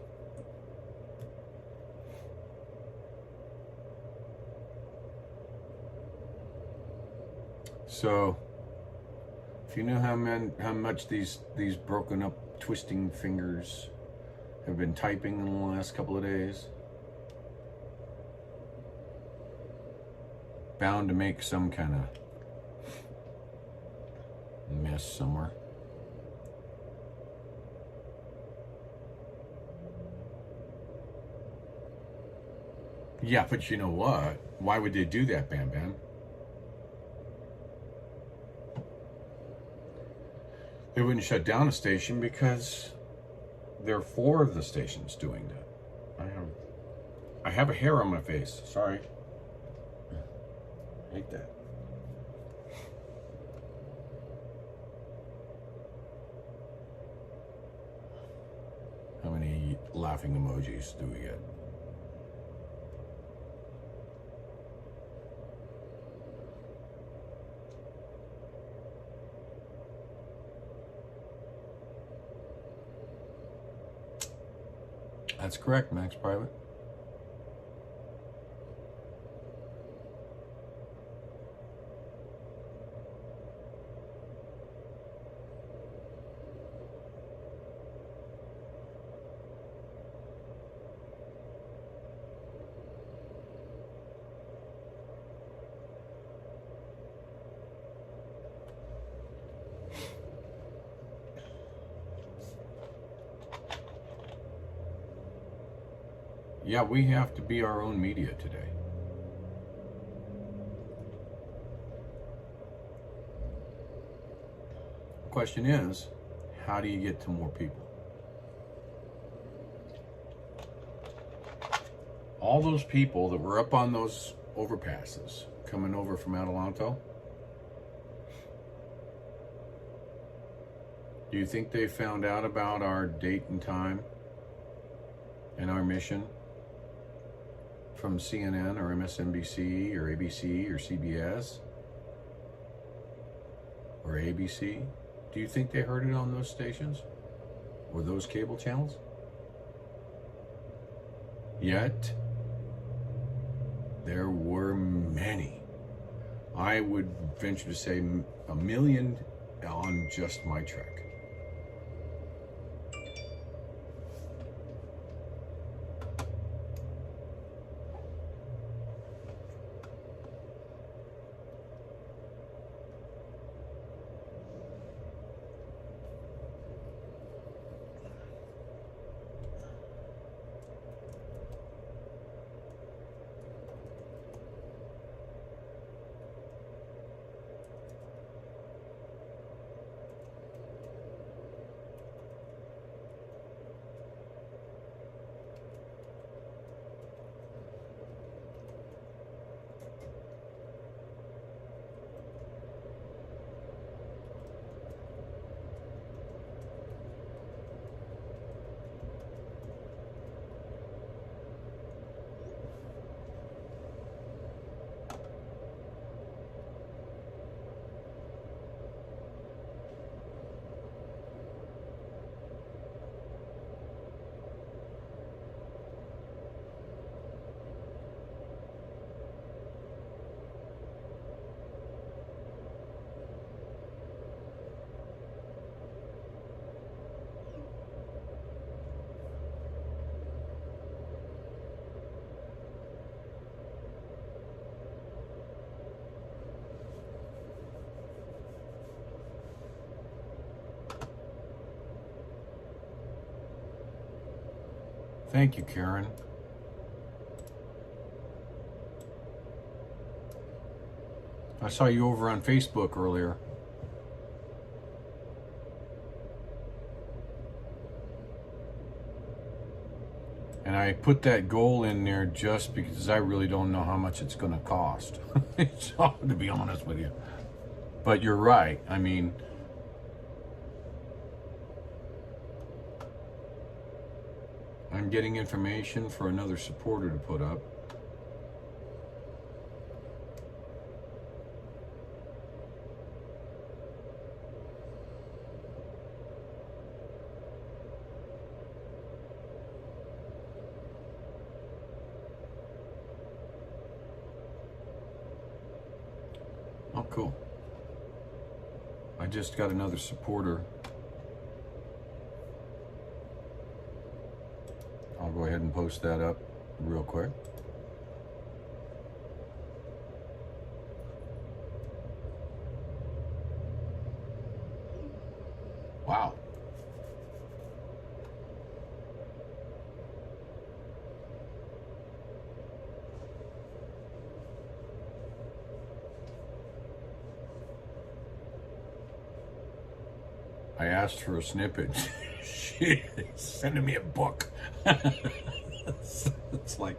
So, if you know how much these broken up twisting fingers have been typing in the last couple of days, bound to make some kind of mess somewhere. Yeah, but you know what? Why would they do that, Bam Bam? They wouldn't shut down a station because there are 4 of the stations doing that. I have a hair on my face. Sorry. Hate that. How many laughing emojis do we get? That's correct, Max Private. Yeah, we have to be our own media today. The question is, how do you get to more people? All those people that were up on those overpasses coming over from Adelanto, do you think they found out about our date and time and our mission from CNN or MSNBC or ABC or CBS or ABC? Do you think they heard it on those stations or those cable channels? Yet, there were many. I would venture to say 1 million on just my track. Thank you, Karen. I saw you over on Facebook earlier. And I put that goal in there just because I really don't know how much it's going to cost. So, to be honest with you. But you're right. I mean, I'm getting information for another supporter to put up. Oh, cool. I just got another supporter. I'll go ahead and post that up real quick. Wow. I asked for a snippet. She's sending me a book. It's like,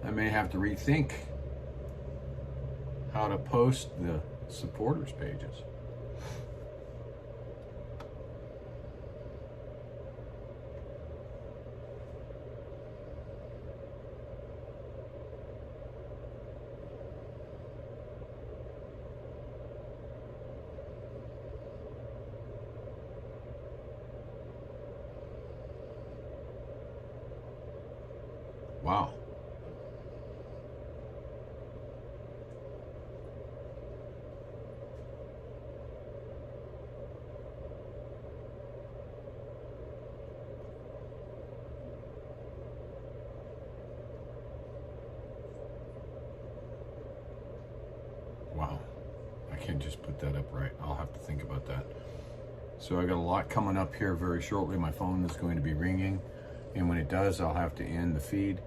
I may have to rethink how to post the supporters pages. Wow. Wow. I can't just put that up right. I'll have to think about that. So I got a lot coming up here very shortly. My phone is going to be ringing, and when it does, I'll have to end the feed,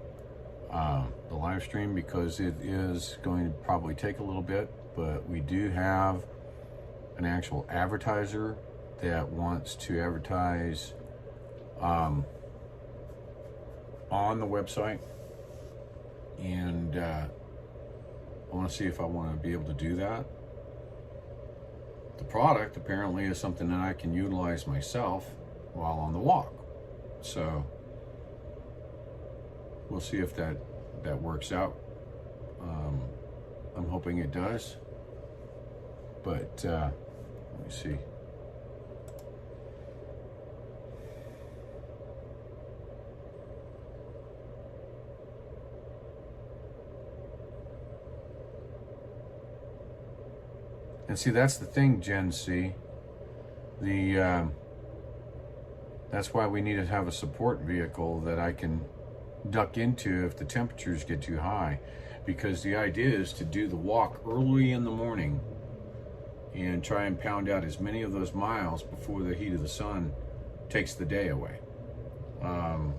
the live stream, because it is going to probably take a little bit, but we do have an actual advertiser that wants to advertise on the website, and I want to see if I want to be able to do that. The product apparently is something that I can utilize myself while on the walk, so we'll see if that works out. I'm hoping it does, but let me see. And see, that's the thing, Gen C. That's why we need to have a support vehicle that I can duck into if the temperatures get too high, because the idea is to do the walk early in the morning and try and pound out as many of those miles before the heat of the sun takes the day away. Ron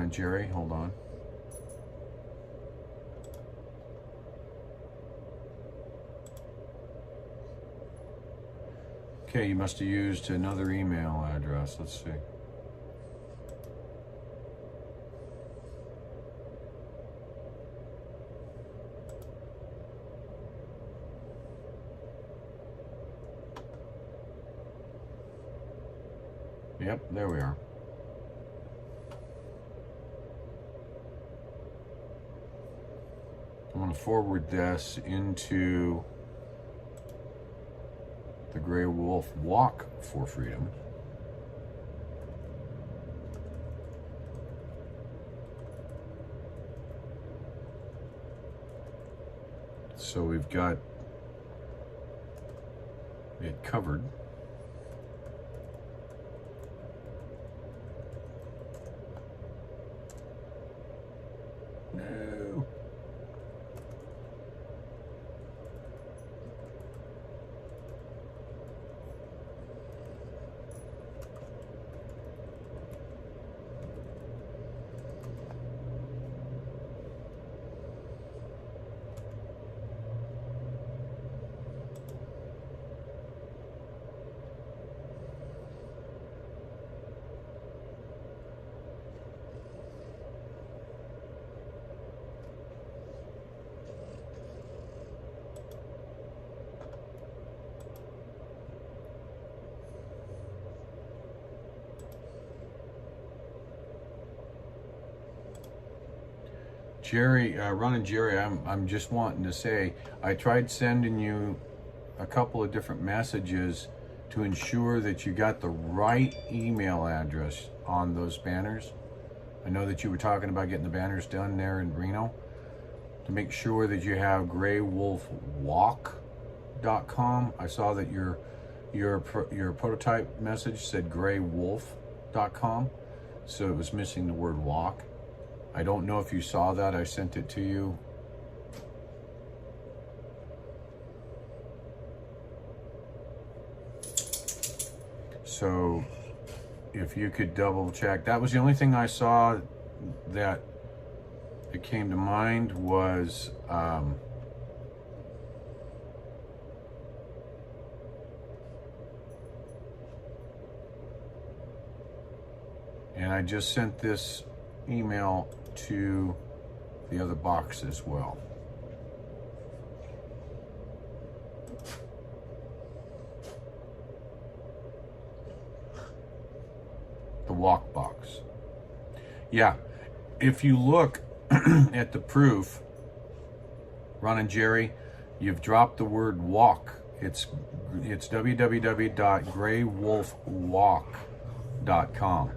and Jerry, hold on. Okay, you must have used another email address. Let's see. Yep, there we are. I'm going to forward this into the Grey Wolf Walk for Freedom. So we've got it covered. No. Jerry, Ron and Jerry, I'm just wanting to say, I tried sending you a couple of different messages to ensure that you got the right email address on those banners. I know that you were talking about getting the banners done there in Reno. To make sure that you have GreyWolfWalk.com. I saw that your prototype message said GreyWolf.com, so it was missing the word walk. I don't know if you saw that. I sent it to you. So if you could double check. That was the only thing I saw that it came to mind was and I just sent this email to the other box as well. The walk box. Yeah, if you look at the proof, Ron and Jerry, you've dropped the word walk. It's www.GreyWolfWalk.com.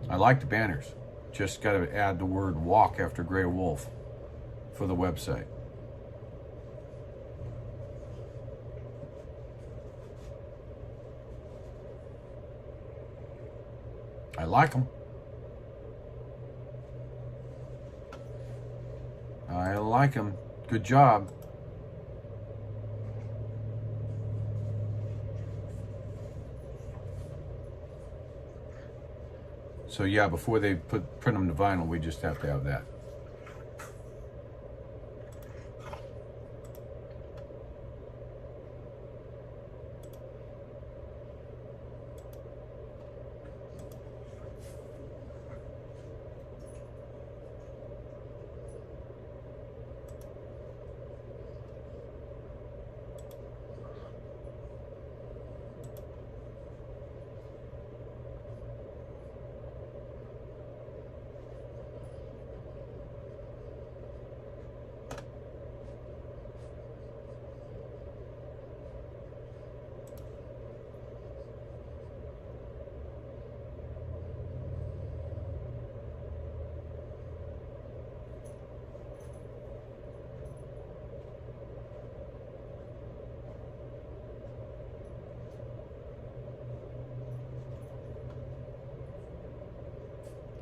I like the banners. Just got to add the word walk after Grey Wolf for the website. I like them. I like them. Good job. So yeah, before they print them to vinyl, we just have to have that.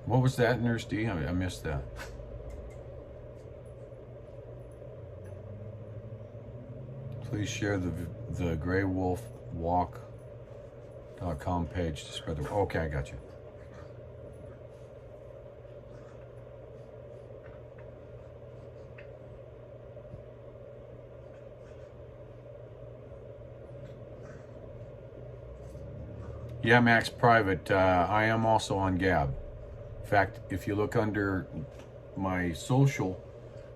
What was that, Nurse D? I missed that. Please share the GreyWolfWalk.com page to spread the word. Okay, I got you. Yeah, Max Private. I am also on Gab. In fact, if you look under my social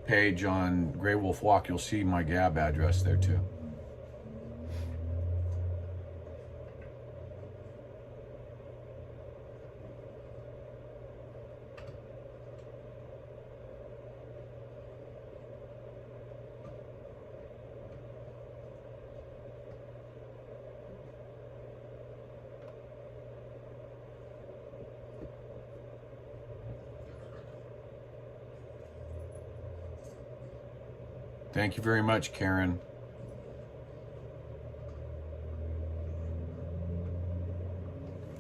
page on Grey Wolf Walk, you'll see my Gab address there too. Thank you very much, Karen.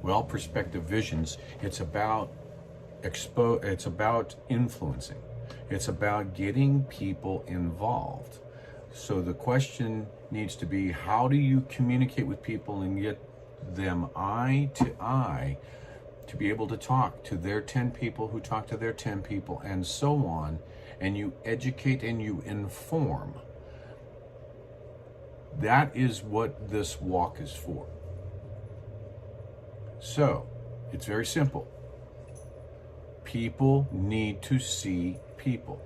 Well, Perspective Visions, it's about influencing. It's about getting people involved. So the question needs to be, how do you communicate with people and get them eye to eye to be able to talk to their 10 people who talk to their 10 people and so on, and you educate and you inform. That is what this walk is for. So, it's very simple. People need to see people.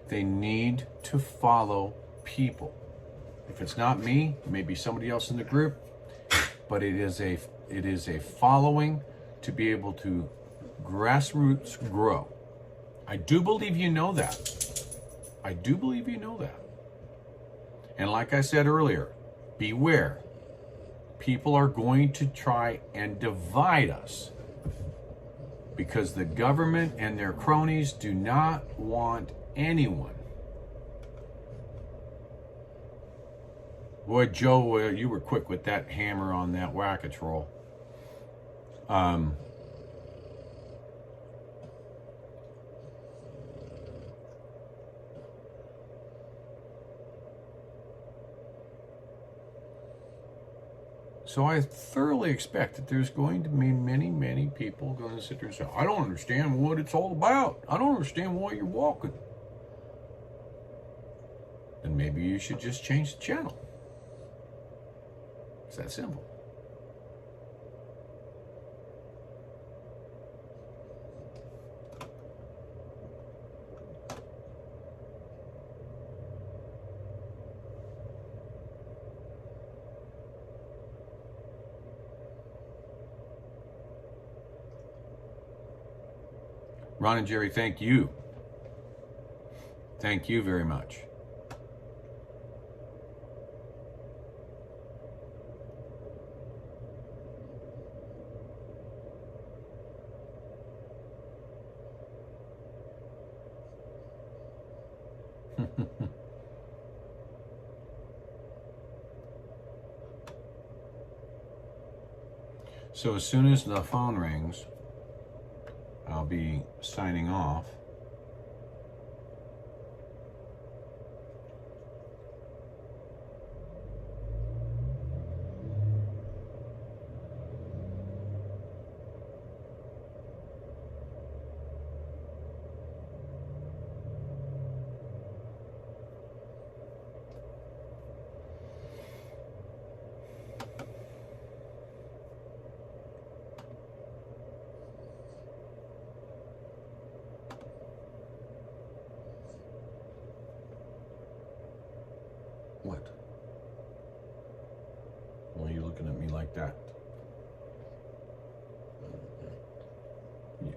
They need to follow people. If it's not me, it may be somebody else in the group, but it is a following to be able to grassroots grow. I do believe you know that. I do believe you know that. And like I said earlier, beware. People are going to try and divide us because the government and their cronies do not want anyone. Boy, Joe, you were quick with that hammer on that whack-a-troll. So I thoroughly expect that there's going to be many, many people going to sit there and say, I don't understand what it's all about. I don't understand why you're walking. Then maybe you should just change the channel. It's that simple. Ron and Jerry, thank you. Thank you very much. So as soon as the phone rings, I'll be signing off. What? Why are you looking at me like that? Yeah.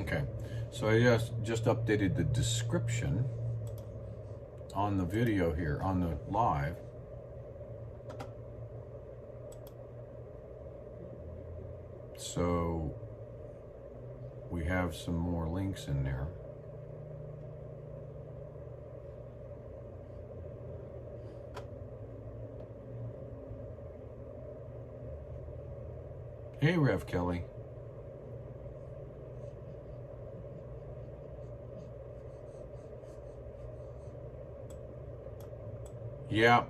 Okay, so I just updated the description on the video here, on the live. So we have some more links in there. Hey, Rev Kelly. Yeah,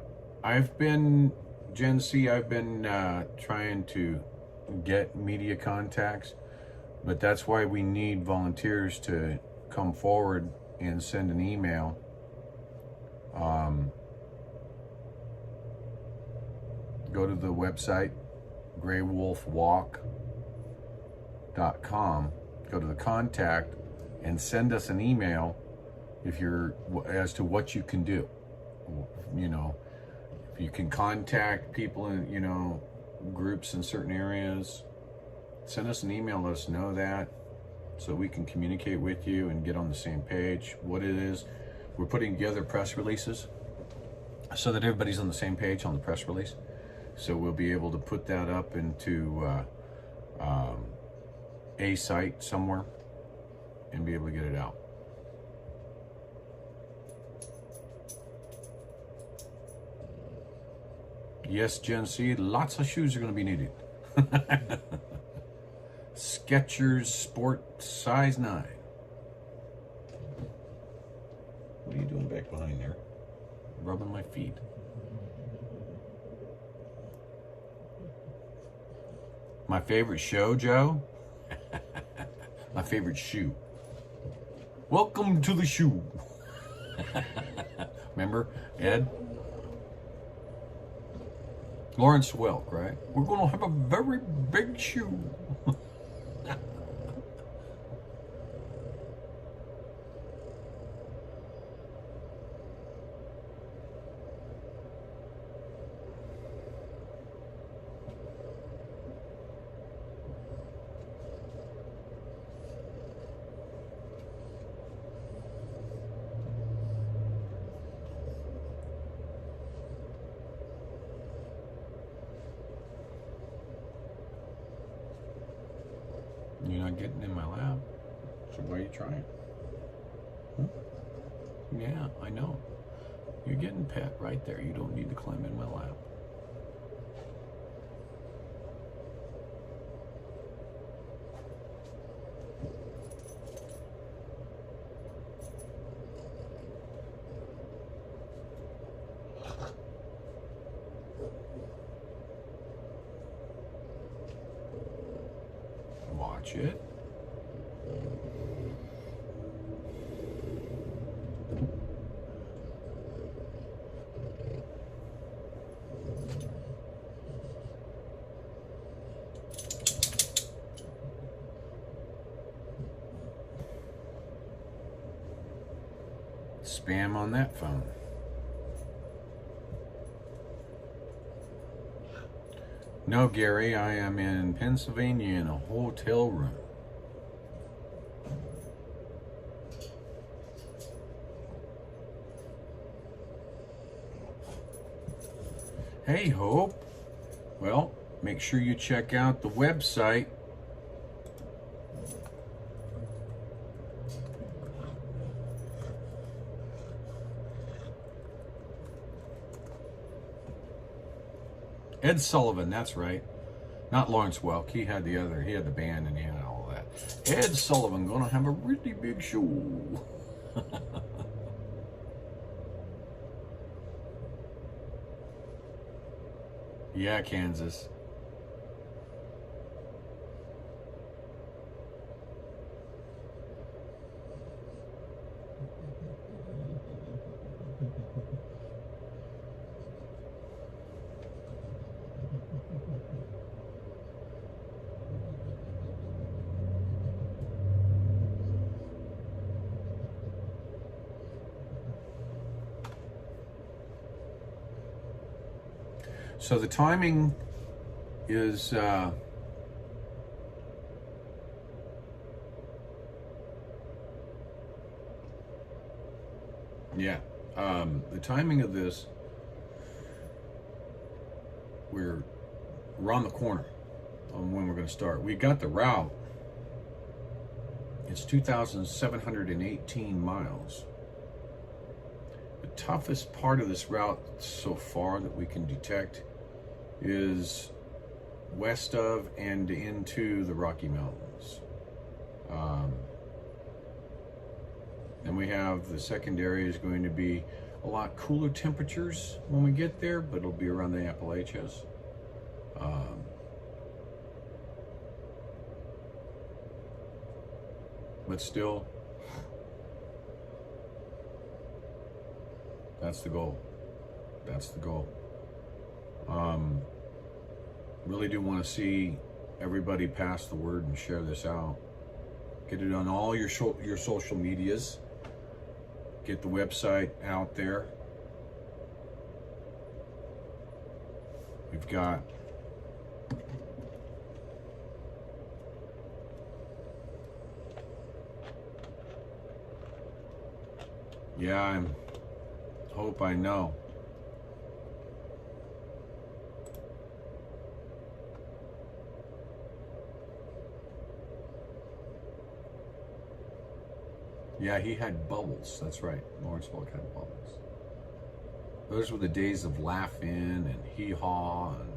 I've been, Gen C, I've been trying to get media contacts, but that's why we need volunteers to come forward and send an email. Go to the website, GreyWolfWalk.com, go to the contact and send us an email if you're, as to what you can do. You know, if you can contact people in, you know, groups in certain areas, send us an email, let us know that, so we can communicate with you and get on the same page. What it is, we're putting together press releases so that everybody's on the same page on the press release. So we'll be able to put that up into a site somewhere and be able to get it out. Yes, Gen C, lots of shoes are going to be needed. Skechers Sport size 9. What are you doing back behind there? Rubbing my feet. My favorite show, Joe? My favorite shoe. Welcome to the shoe. Remember, Ed? Lawrence Welk, right? We're going to have a very big shoe. You're not getting in my lap, so why are you trying? Yeah, I know. You're getting pet right there. You don't need to climb in my lap. Watch it. Spam on that phone. No, Gary, I am in Pennsylvania in a hotel room. Hey, Hope. Well, make sure you check out the website. Ed Sullivan, that's right. Not Lawrence Welk. He had the other, he had the band and he had all that. Ed Sullivan gonna have a really big show. Yeah, Kansas. So the timing is the timing of this, we're around the corner on when we're going to start. We got the route. It's 2,718 miles. The toughest part of this route so far that we can detect is west of and into the Rocky Mountains. Then we have the secondary is going to be a lot cooler temperatures when we get there, but it'll be around the Appalachians. But still, that's the goal. That's the goal. Really do want to see everybody pass the word and share this out. Get it on all your social medias. Get the website out there. We've got I hope I know. Yeah, he had bubbles. That's right. Lawrenceburg had bubbles. Those were the days of laughing and hee-haw. And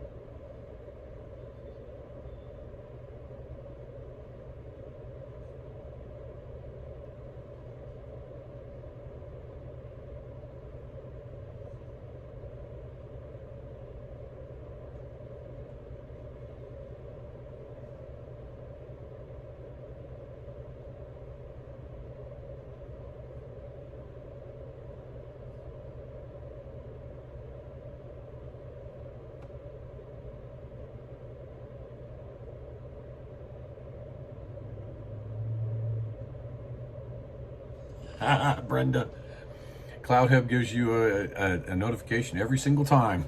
Brenda, CloutHub gives you a notification every single time.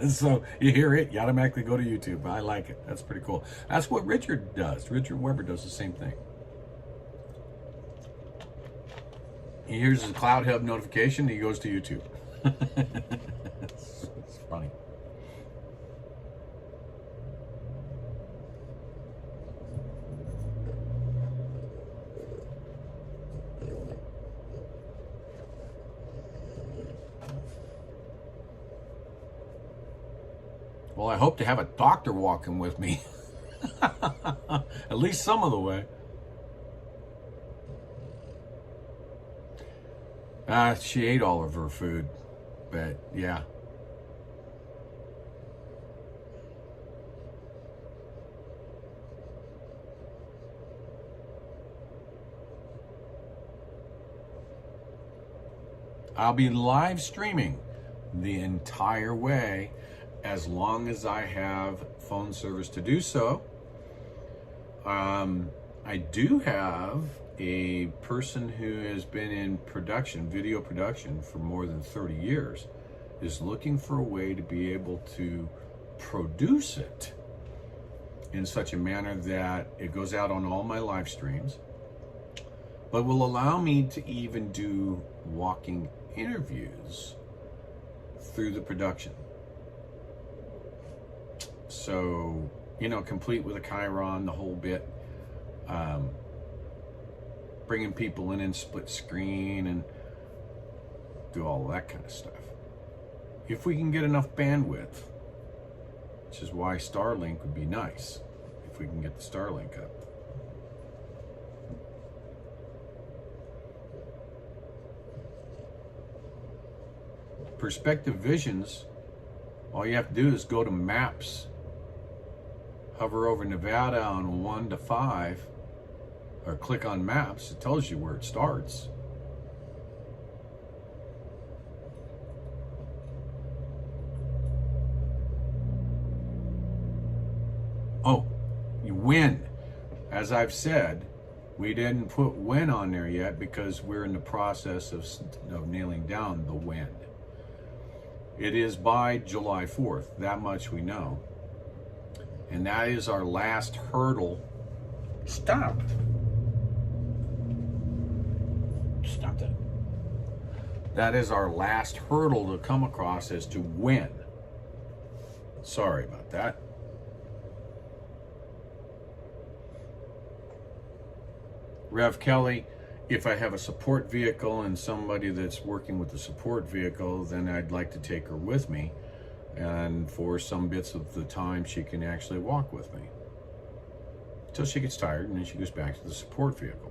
So you hear it, you automatically go to YouTube. I like it. That's pretty cool. That's what Richard does. Richard Weber does the same thing. He hears his CloutHub notification, he goes to YouTube. It's funny. Well, I hope to have a doctor walking with me. At least some of the way. She ate all of her food, but yeah. I'll be live streaming the entire way as long as I have phone service to do so. I do have a person who has been in production, video production, for more than 30 years, is looking for a way to be able to produce it in such a manner that it goes out on all my live streams, but will allow me to even do walking interviews through the production. So, you know, complete with a Chiron, the whole bit. Bringing people in split screen and do all that kind of stuff. If we can get enough bandwidth, which is why Starlink would be nice, if we can get the Starlink up. Perspective Visions, all you have to do is go to Maps, hover over Nevada on 1 to 5, or click on Maps. It tells you where it starts. Oh, you win. As I've said, we didn't put when on there yet because we're in the process of nailing down the when. It is by July 4th. That much we know. And that is our last hurdle. Stop. Stop that. That is our last hurdle to come across as to when. Sorry about that. Rev Kelly, if I have a support vehicle and somebody that's working with the support vehicle, then I'd like to take her with me. And for some bits of the time, she can actually walk with me until she gets tired, and then she goes back to the support vehicle.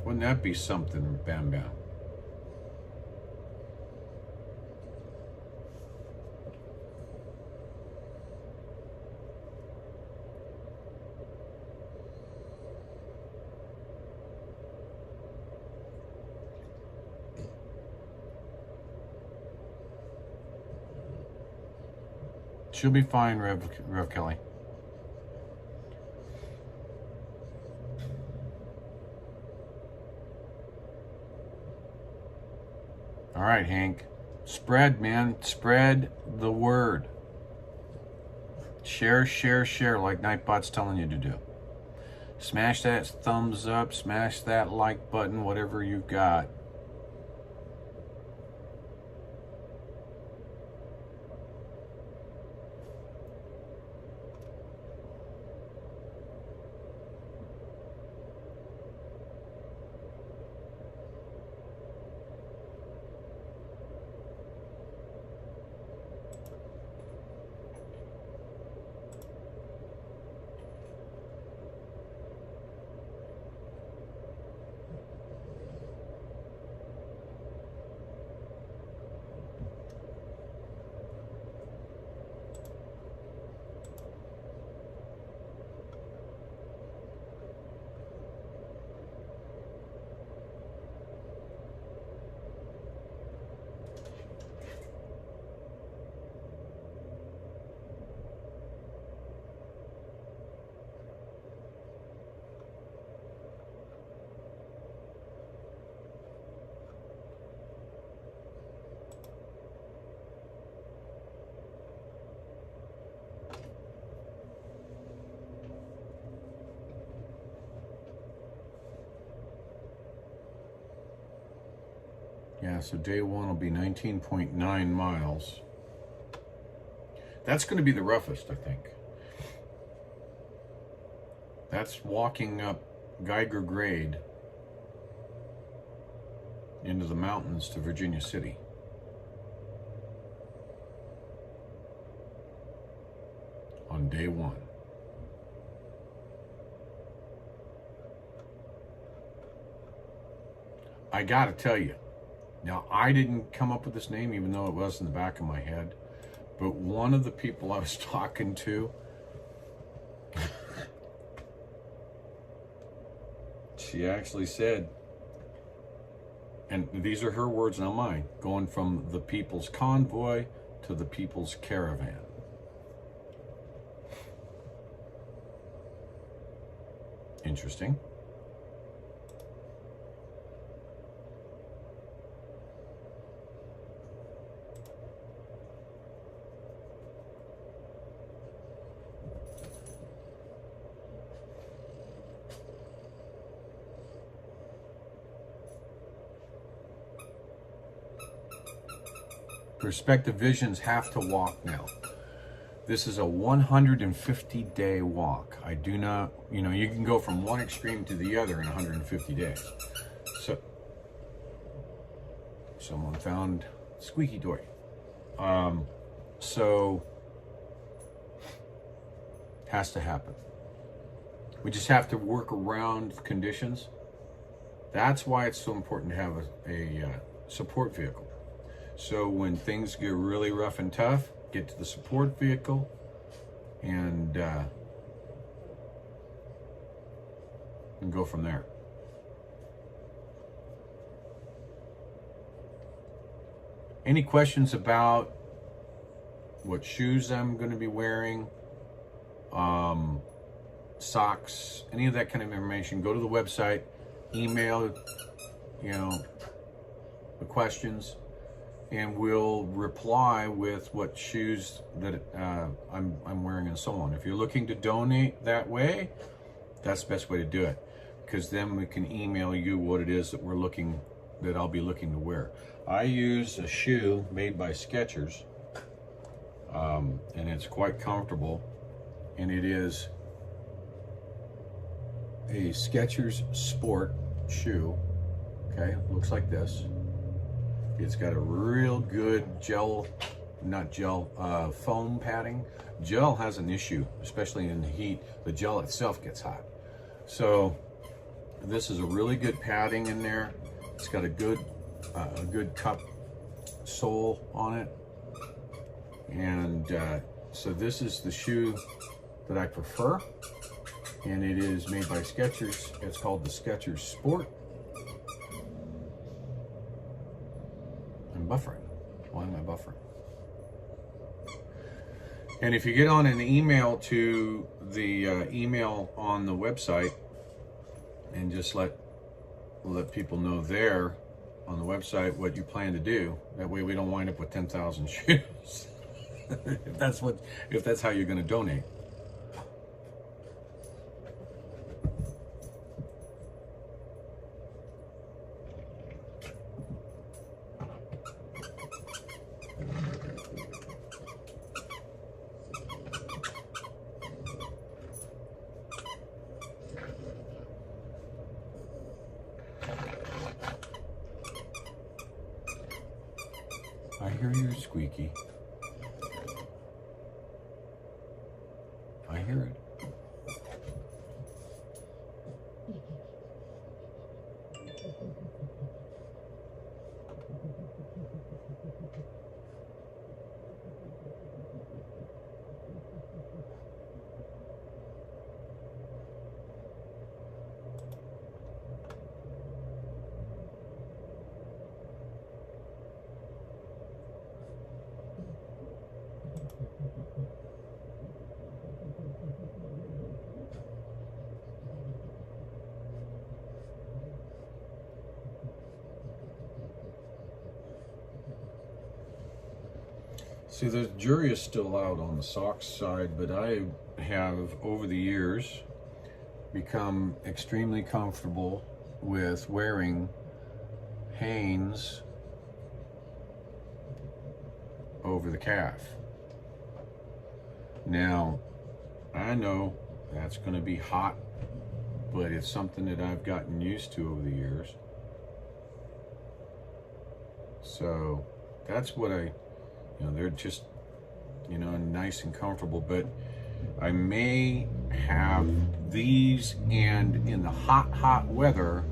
Wouldn't that be something, Bam Bam? She'll be fine, Rev Kelly. All right, Hank. Spread, man. Spread the word. Share, share, share, like Nightbot's telling you to do. Smash that thumbs up, smash that like button, whatever you've got. Yeah, so day one will be 19.9 miles. That's going to be the roughest, I think. That's walking up Geiger Grade into the mountains to Virginia City. On day one. I gotta tell you, now I didn't come up with this name, even though it was in the back of my head, but one of the people I was talking to, she actually said, and these are her words, not mine, going from the people's convoy to the people's caravan. Interesting. Perspective Visions have to walk now. This is a 150-day walk. I do not, you know, you can go from one extreme to the other in 150 days. So, someone found squeaky door. So, has to happen. We just have to work around conditions. That's why it's so important to have a support vehicle. So when things get really rough and tough, get to the support vehicle and go from there. Any questions about what shoes I'm going to be wearing, socks, any of that kind of information, go to the website, email, you know, the questions, and we'll reply with what shoes that I'm wearing and so on. If you're looking to donate that way, that's the best way to do it, because then we can email you what it is that we're looking that I'll be looking to wear. I use a shoe made by Skechers, and it's quite comfortable, and it is a Skechers Sport shoe. Okay, looks like this. It's got a real good foam padding. Gel has an issue, especially in the heat. The gel itself gets hot. So this is a really good padding in there. It's got a good cup sole on it. And so this is the shoe that I prefer. And it is made by Skechers. It's called the Skechers Sport. I'm buffering. Why am I buffering? And if you get on an email to the email on the website and just let people know there on the website what you plan to do, that way we don't wind up with 10,000 shoes. if that's how you're going to donate. I hear you squeaky. I hear it. See, the jury is still out on the socks side, but I have, over the years, become extremely comfortable with wearing Hanes over the calf. Now, I know that's going to be hot, but it's something that I've gotten used to over the years. So that's what they're just, nice and comfortable, but I may have these, and in the hot weather,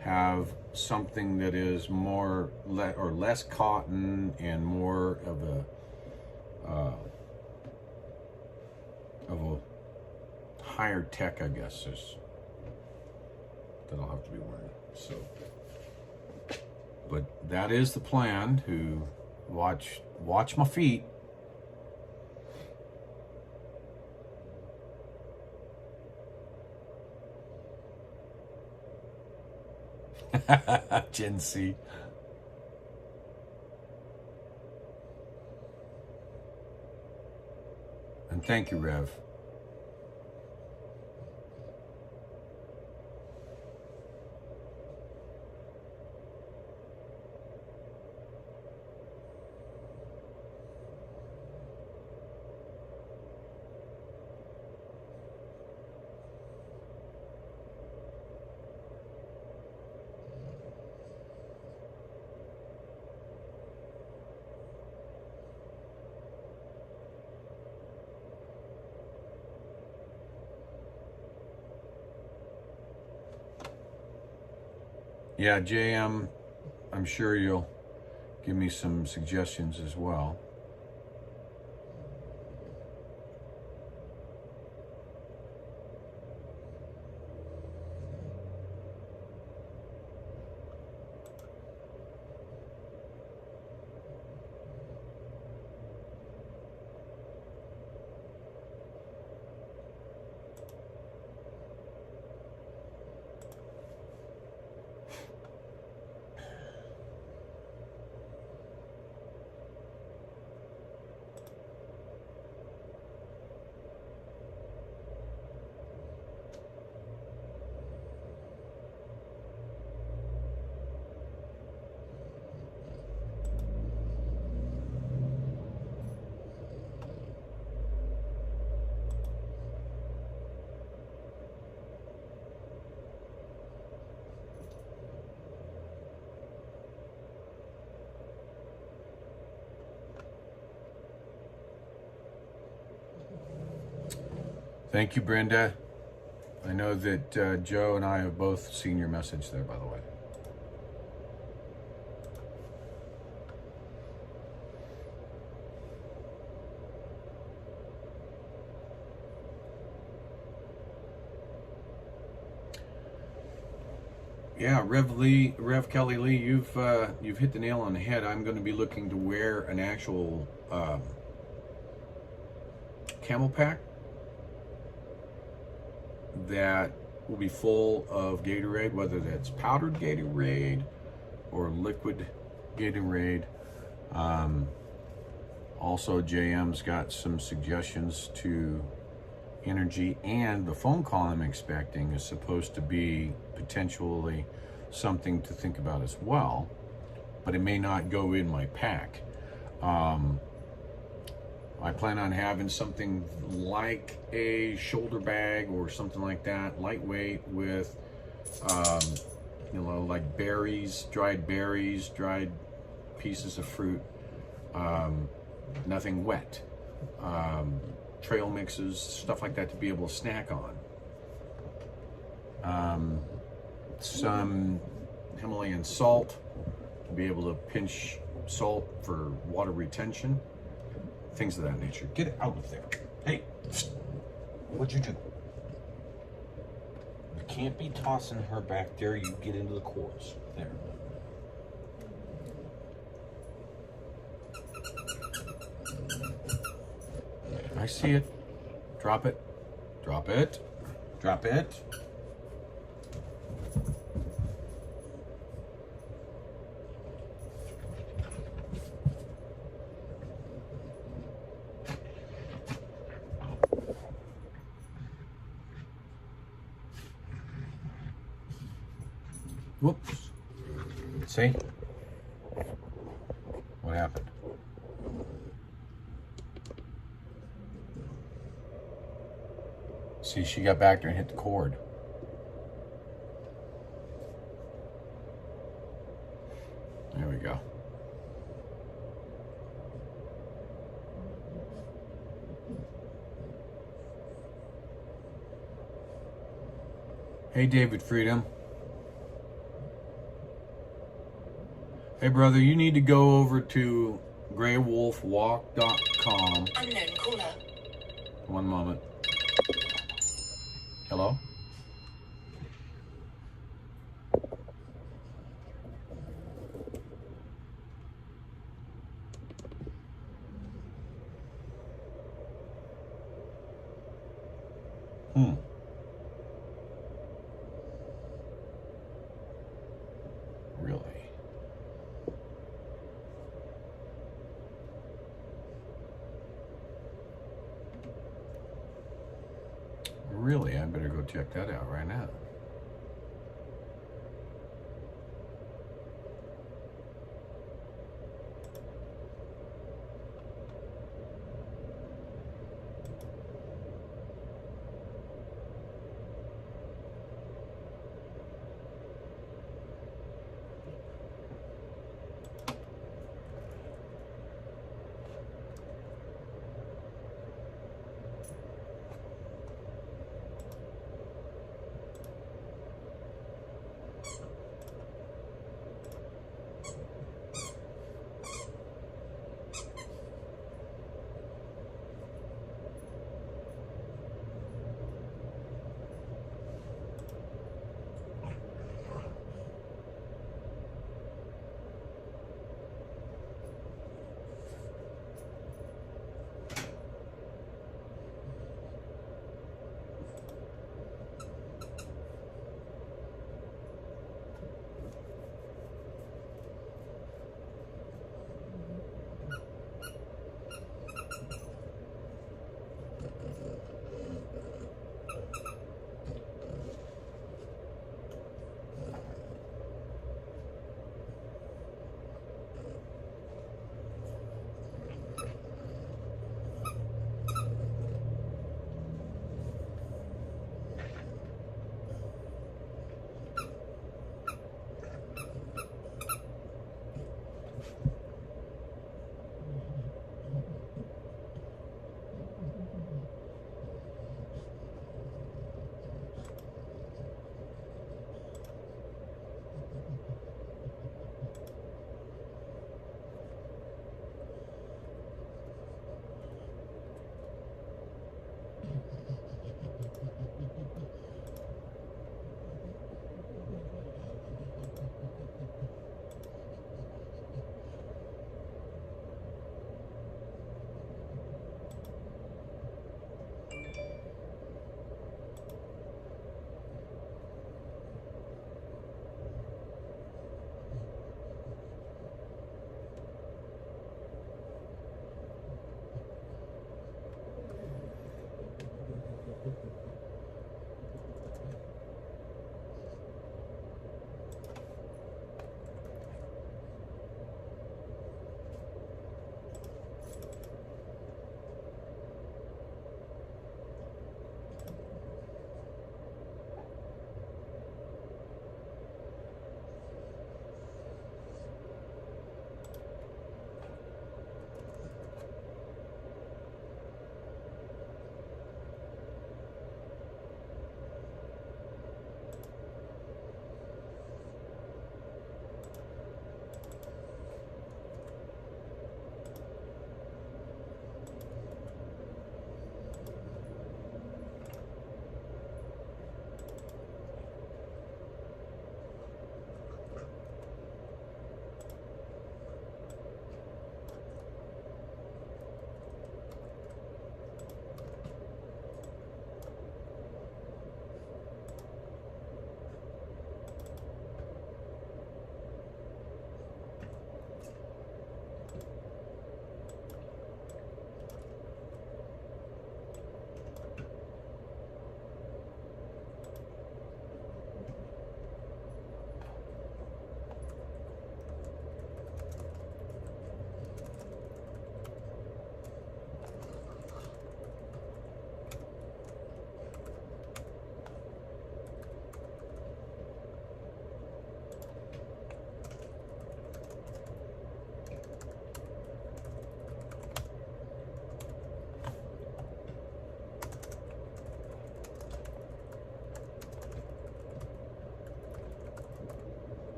have something that is more or less cotton and more of a higher tech, I guess, that I'll have to be wearing. So, but that is the plan, to watch my feet. Gen C. And thank you, Rev. Yeah, JM, I'm sure you'll give me some suggestions as well. Thank you, Brenda. I know that Joe and I have both seen your message there, by the way. Yeah, Rev Kelly Lee, you've hit the nail on the head. I'm going to be looking to wear an actual camel pack that will be full of Gatorade, whether that's powdered Gatorade or liquid Gatorade. Also, JM's got some suggestions to energy, and the phone call I'm expecting is supposed to be potentially something to think about as well, but it may not go in my pack. I plan on having something like a shoulder bag or something like that, lightweight, with like berries, dried pieces of fruit, nothing wet, trail mixes, stuff like that to be able to snack on. Some Himalayan salt to be able to pinch salt for water retention, things of that nature. Get out of there. Hey, what'd you do? You can't be tossing her back there. You get into the cords. There. I see it. Drop it. Drop it. Drop it. Whoops. See? What happened? See, she got back there and hit the cord. There we go. Hey, David Freedom. Hey, brother, you need to go over to GreyWolfWalk.com. Unknown caller. One moment. Hello? Really? Really? I better go check that out right now.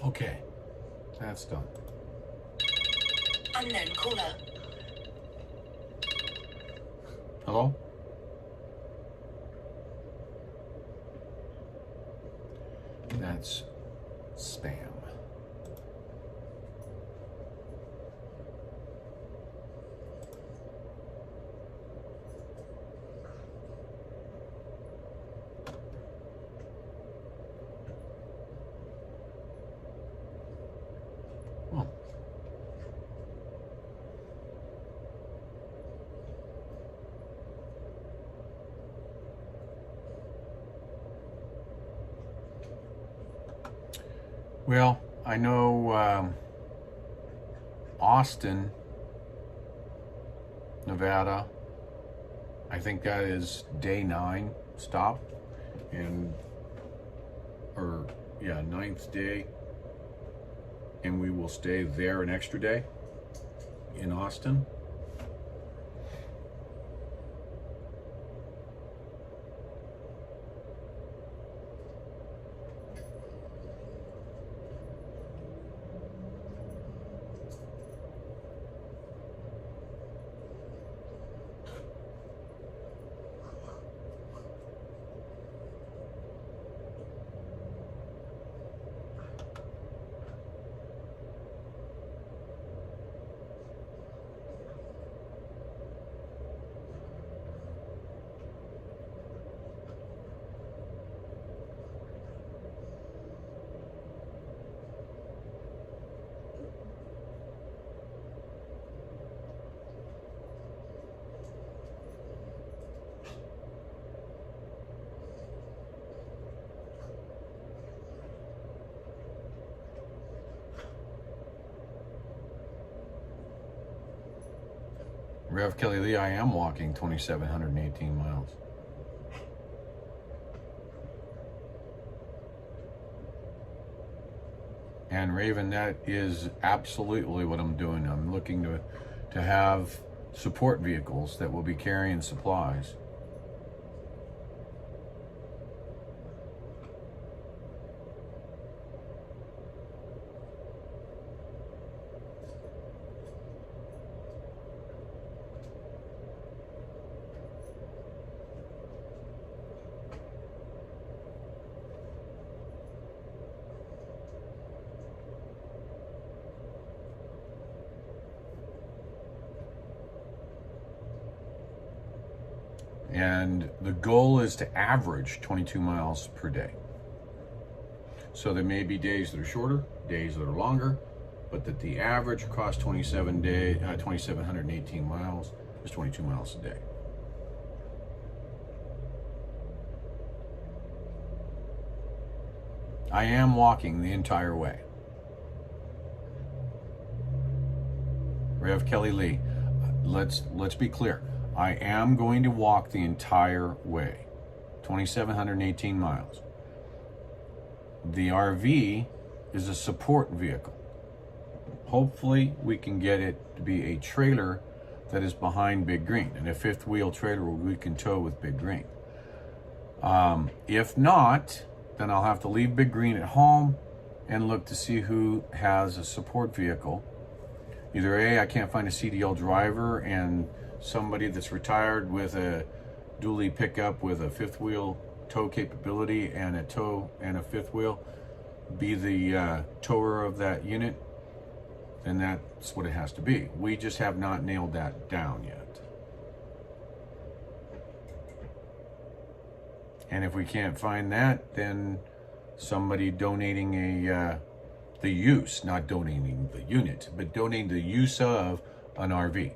Okay, that's done. Unknown caller. Hello? That's spam. Oh. Well, I know Austin, Nevada, I think that is day 9 stop, and ninth day, and we will stay there an extra day in Austin. Rev Kelly Lee, I am walking 2,718 miles. And Raven, that is absolutely what I'm doing. I'm looking to have support vehicles that will be carrying supplies. And the goal is to average 22 miles per day. So there may be days that are shorter, days that are longer, but that the average across 2,718 miles is 22 miles a day. I am walking the entire way. Rev Kelly Lee, let's be clear. I am going to walk the entire way, 2,718 miles. The RV is a support vehicle. Hopefully we can get it to be a trailer that is behind Big Green, and a fifth wheel trailer we can tow with Big Green. If not, then I'll have to leave Big Green at home and look to see who has a support vehicle. Either A, I can't find a CDL driver and somebody that's retired with a dually pickup with a fifth wheel tow capability and a tow and a fifth wheel be the tower of that unit, then that's what it has to be. We just have not nailed that down yet. And if we can't find that, then somebody donating the use, not donating the unit, but donating the use of an RV.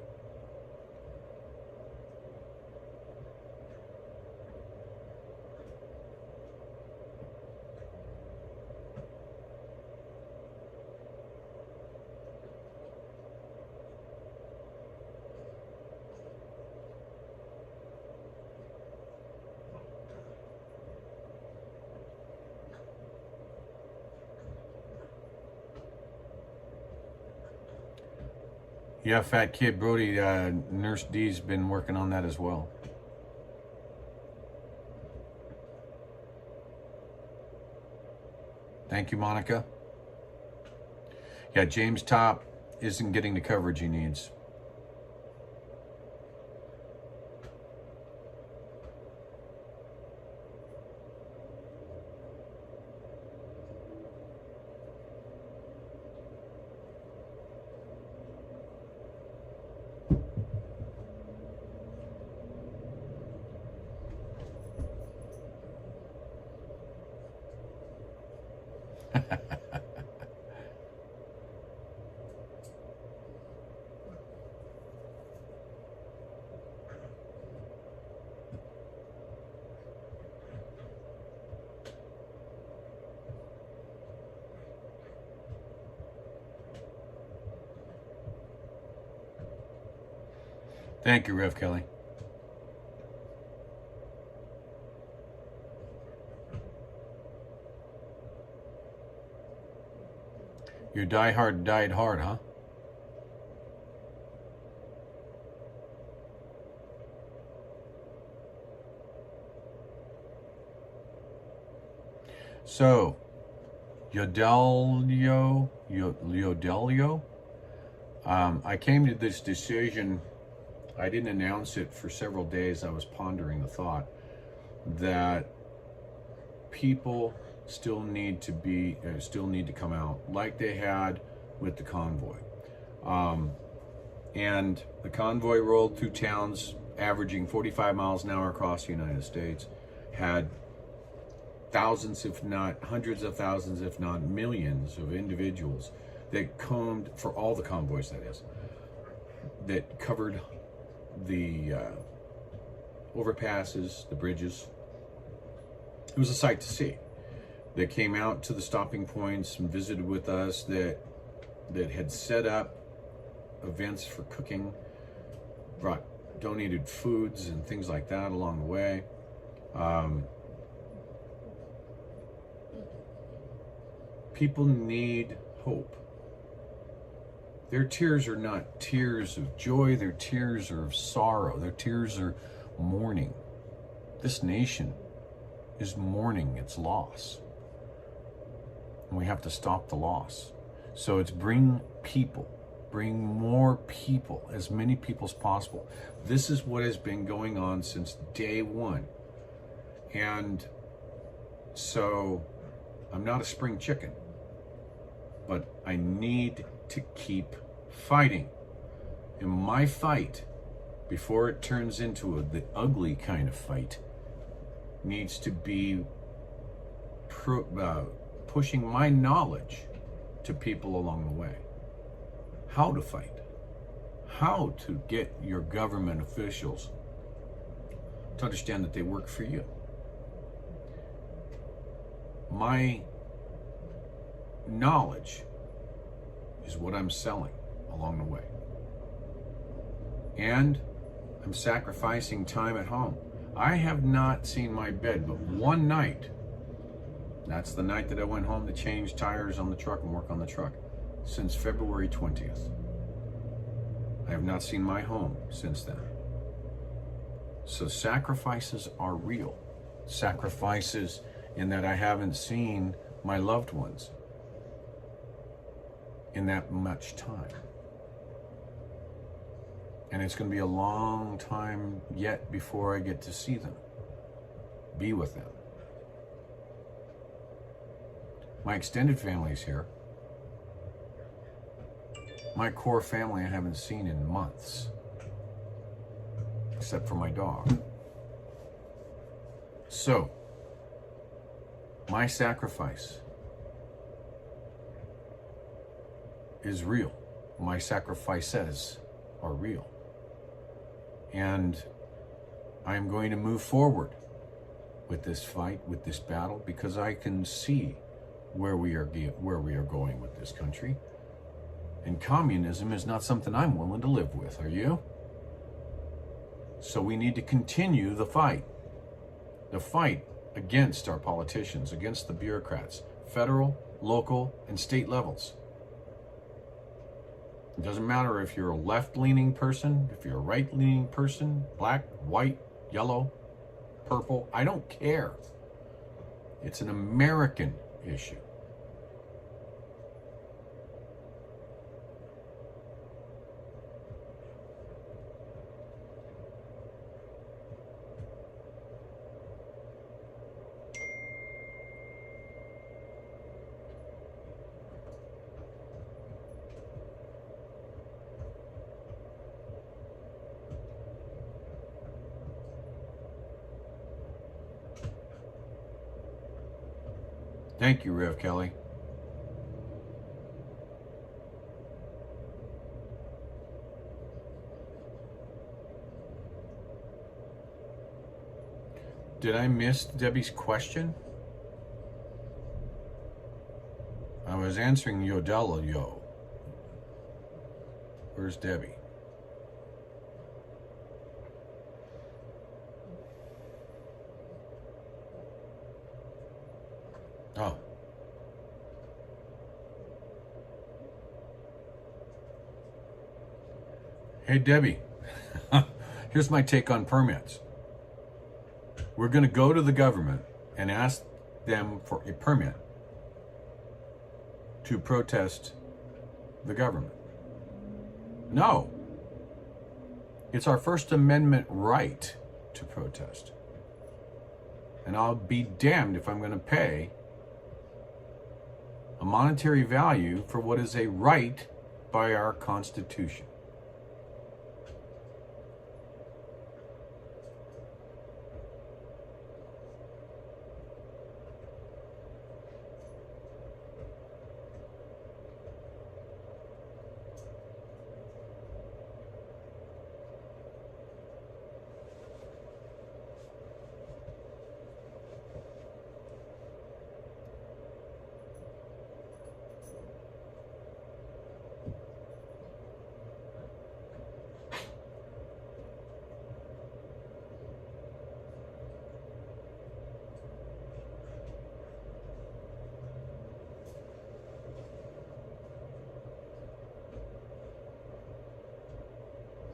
Yeah, Fat Kid Brody, Nurse D's been working on that as well. Thank you, Monica. Yeah, James Top isn't getting the coverage he needs. Thank you, Rev Kelly. Your diehard died hard, huh? So, Yodelio, I came to this decision. I didn't announce it for several days. I was pondering the thought that people still need to come out like they had with the convoy. And the convoy rolled through towns averaging 45 miles an hour across the United States, had thousands, if not hundreds of thousands, if not millions of individuals that combed, for all the convoys that is, that covered the overpasses, the bridges. It was a sight to see. That came out to the stopping points and visited with us, that had set up events for cooking, brought donated foods and things like that along the way. People need hope. Their tears are not tears of joy, their tears are of sorrow, their tears are mourning. This nation is mourning its loss. And we have to stop the loss. So it's bring more people, as many people as possible. This is what has been going on since day one. And so I'm not a spring chicken, but I need to keep fighting. And my fight, before it turns into the ugly kind of fight, needs to be pushing my knowledge to people along the way. How to fight. How to get your government officials to understand that they work for you. My knowledge is what I'm selling along the way. And I'm sacrificing time at home. I have not seen my bed but one night. That's the night that I went home to change tires on the truck and work on the truck, since February 20th. I have not seen my home since then. So sacrifices are real. Sacrifices in that I haven't seen my loved ones in that much time. And it's going to be a long time yet before I get to see them, be with them. My extended family is here. My core family I haven't seen in months, except for my dog. So, my sacrifice is real. My sacrifices are real. And I'm going to move forward with this fight, with this battle, because I can see where we are going with this country. And communism is not something I'm willing to live with. Are you? So we need to continue the fight. The fight against our politicians, against the bureaucrats, federal, local, and state levels. It doesn't matter if you're a left-leaning person, if you're a right-leaning person, black, white, yellow, purple, I don't care. It's an American issue. Thank you, Rev Kelly. Did I miss Debbie's question? I was answering Yodelio. Where's Debbie? Oh. Hey, Debbie. Here's my take on permits. We're going to go to the government and ask them for a permit to protest the government. No. It's our First Amendment right to protest. And I'll be damned if I'm going to pay a monetary value for what is a right by our Constitution.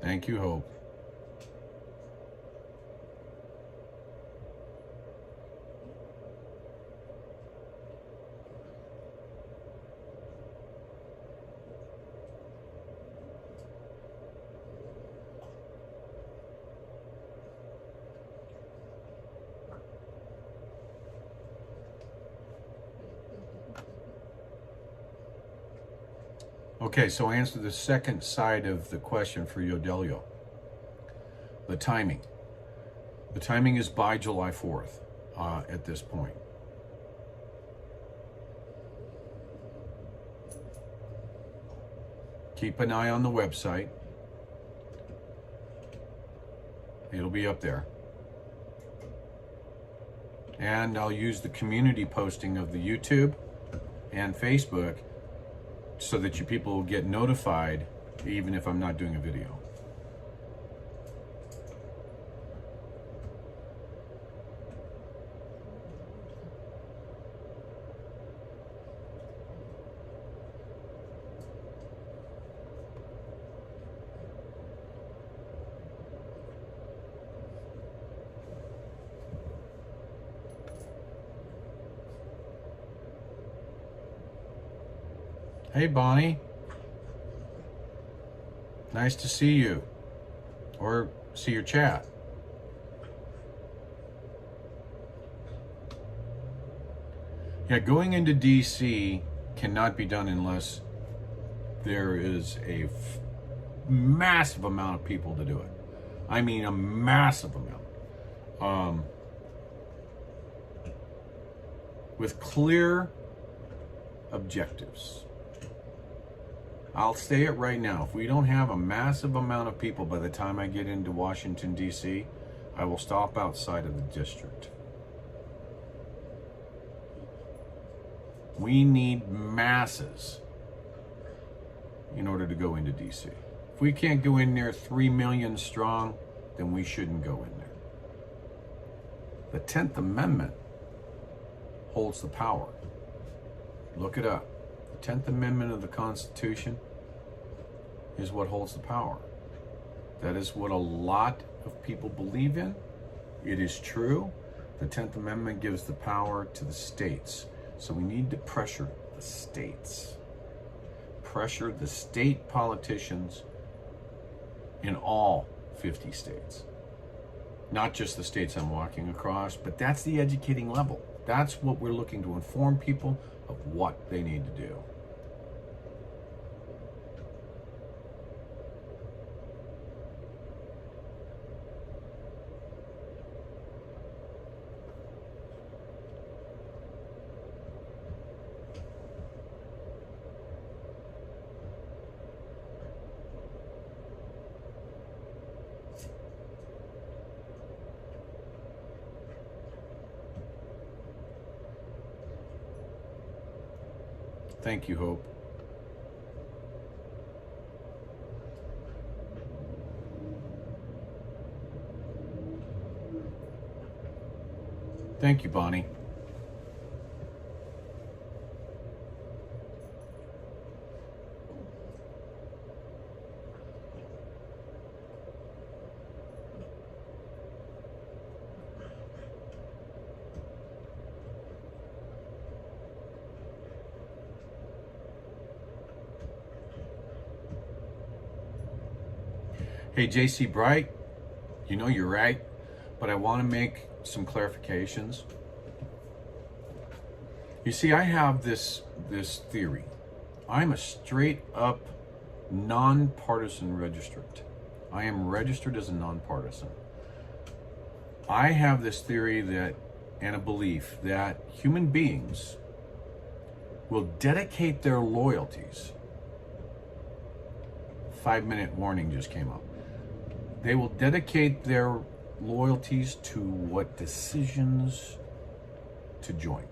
Thank you, Hope. Okay, so answer the second side of the question for Yodelio. The timing. The timing is by July 4th at this point. Keep an eye on the website. It'll be up there. And I'll use the community posting of the YouTube and Facebook so that you people will get notified even if I'm not doing a video. Hey, Bonnie. Nice to see you. Or see your chat. Yeah, going into DC cannot be done unless there is a massive amount of people to do it. I mean, a massive amount. With clear objectives. I'll say it right now. If we don't have a massive amount of people by the time I get into Washington, D.C., I will stop outside of the district. We need masses in order to go into D.C. If we can't go in there 3 million strong, then we shouldn't go in there. The 10th Amendment holds the power. Look it up. The 10th Amendment of the Constitution is what holds the power. That is what a lot of people believe in. It is true. The 10th Amendment gives the power to the states. So we need to pressure the states. Pressure the state politicians in all 50 states. Not just the states I'm walking across, but that's the educating level. That's what we're looking to inform people of what they need to do. Thank you, Hope. Thank you, Bonnie. Hey, JC Bright, you know you're right, but I want to make some clarifications. You see, I have this theory. I'm a straight up nonpartisan registrant. I am registered as a nonpartisan. I have this theory that, and a belief that human beings will dedicate their loyalties. 5-minute warning just came up. They will dedicate their loyalties to what decisions to join.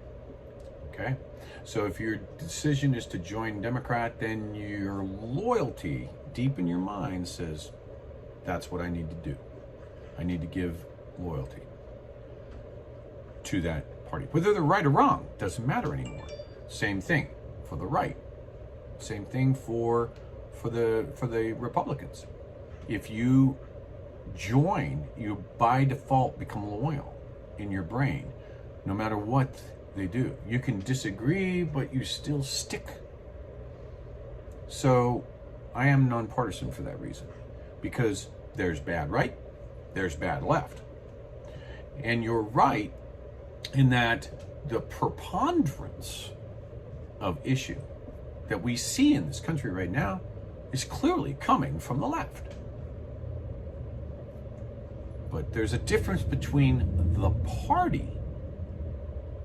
Okay? So if your decision is to join Democrat, then your loyalty deep in your mind says, that's what I need to do. I need to give loyalty to that party. Whether they're right or wrong, doesn't matter anymore. Same thing for the right. Same thing for the Republicans. If you join, you by default become loyal in your brain, no matter what they do. You can disagree, but you still stick. So I am nonpartisan for that reason, because there's bad right, there's bad left. And you're right in that the preponderance of issue that we see in this country right now is clearly coming from the left. But there's a difference between the party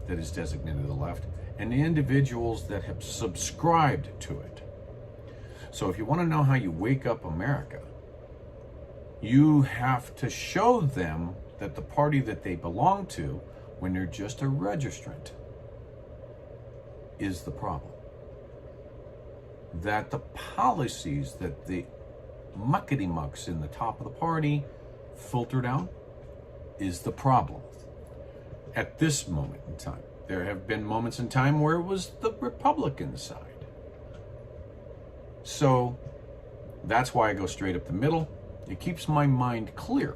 that is designated the left and the individuals that have subscribed to it. So if you want to know how you wake up America, you have to show them that the party that they belong to, when they're just a registrant, is the problem. That the policies that the muckety-mucks in the top of the party filter down is the problem. At this moment in time, there have been moments in time where it was the Republican side. So that's why I go straight up the middle. It keeps my mind clear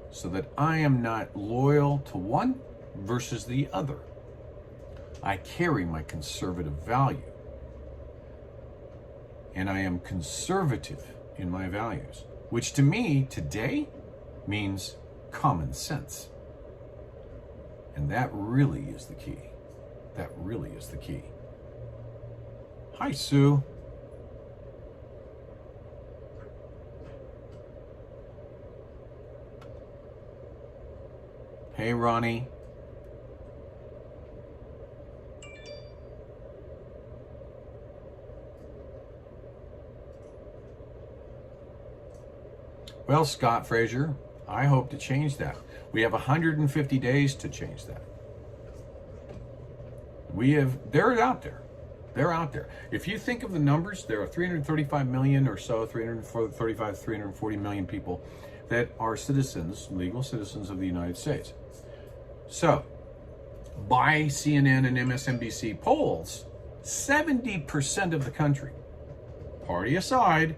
so that I am not loyal to one versus the other. I carry my conservative value, and I am conservative in my values, which to me today means common sense. And that really is the key. That really is the key. Hi, Sue. Hey, Ronnie. Well, Scott Frazier, I hope to change that. We have 150 days to change that. They're out there. They're out there. If you think of the numbers, there are 335 million or so, 335, 340 million people that are citizens, legal citizens of the United States. So, by CNN and MSNBC polls, 70% of the country, party aside,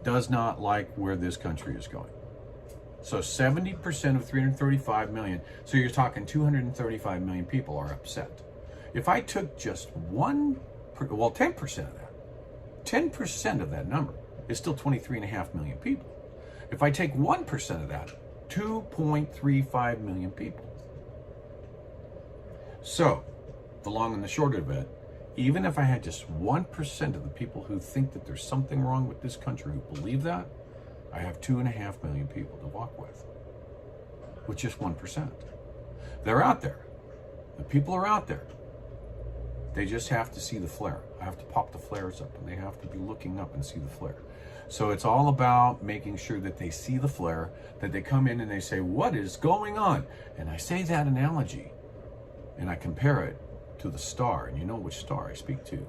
does not like where this country is going. So 70% of 335 million, so you're talking 235 million people are upset. If I took just 10% of that, 10% of that number is still 23.5 million people. If I take 1% of that, 2.35 million people. So, the long and the short of it, even if I had just 1% of the people who think that there's something wrong with this country who believe that, I have 2.5 million people to walk with just 1%. They're out there. The people are out there. They just have to see the flare. I have to pop the flares up, and they have to be looking up and see the flare. So it's all about making sure that they see the flare, that they come in and they say, what is going on? And I say that analogy, and I compare it to the star, and you know which star I speak to.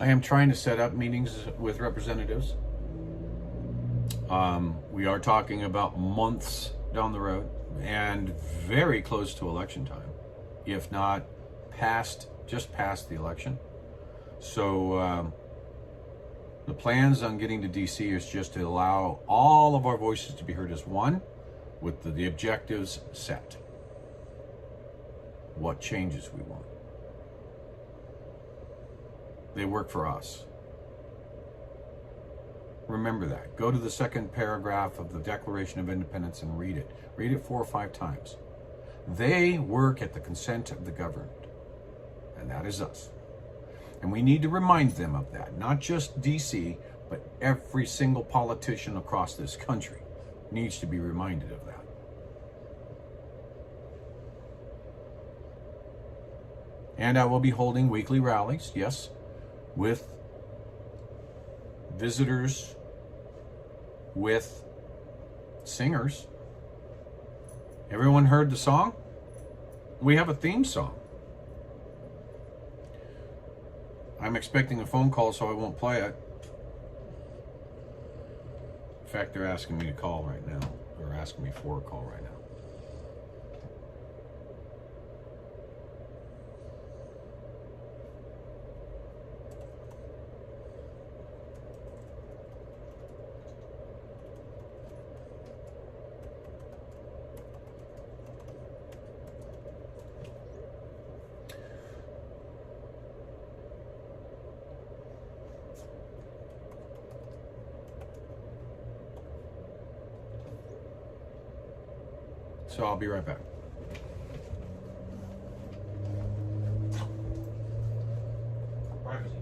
I am trying to set up meetings with representatives. We are talking about months down the road and very close to election time, if not just past the election. So the plans on getting to DC is just to allow all of our voices to be heard as one, with the objectives set. What changes we want. They work for us. Remember that. Go to the second paragraph of the Declaration of Independence and read it. Read it 4 or 5 times. They work at the consent of the governed, and that is us. And we need to remind them of that. Not just DC, but every single politician across this country needs to be reminded of that. And I will be holding weekly rallies, yes, with visitors, with singers. Everyone heard the song? We have a theme song. I'm expecting a phone call, so I won't play it. In fact, they're asking me to call right now. They're asking me for a call right now. So I'll be right back. Privacy.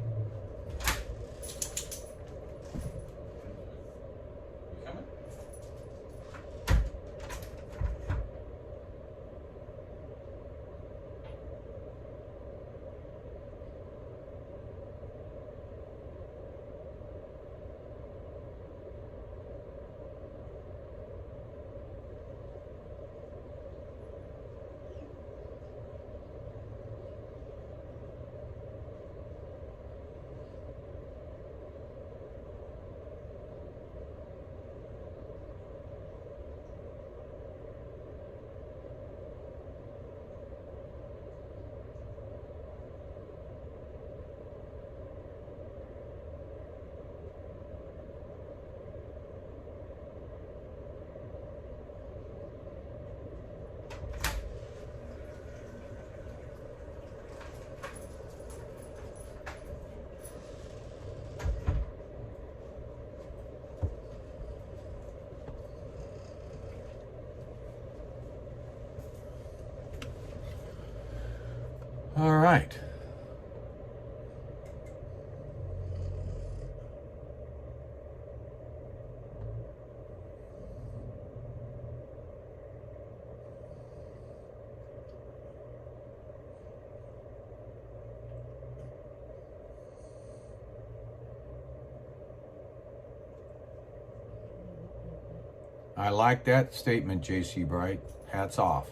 You coming? All right. I like that statement, JC Bright. Hats off.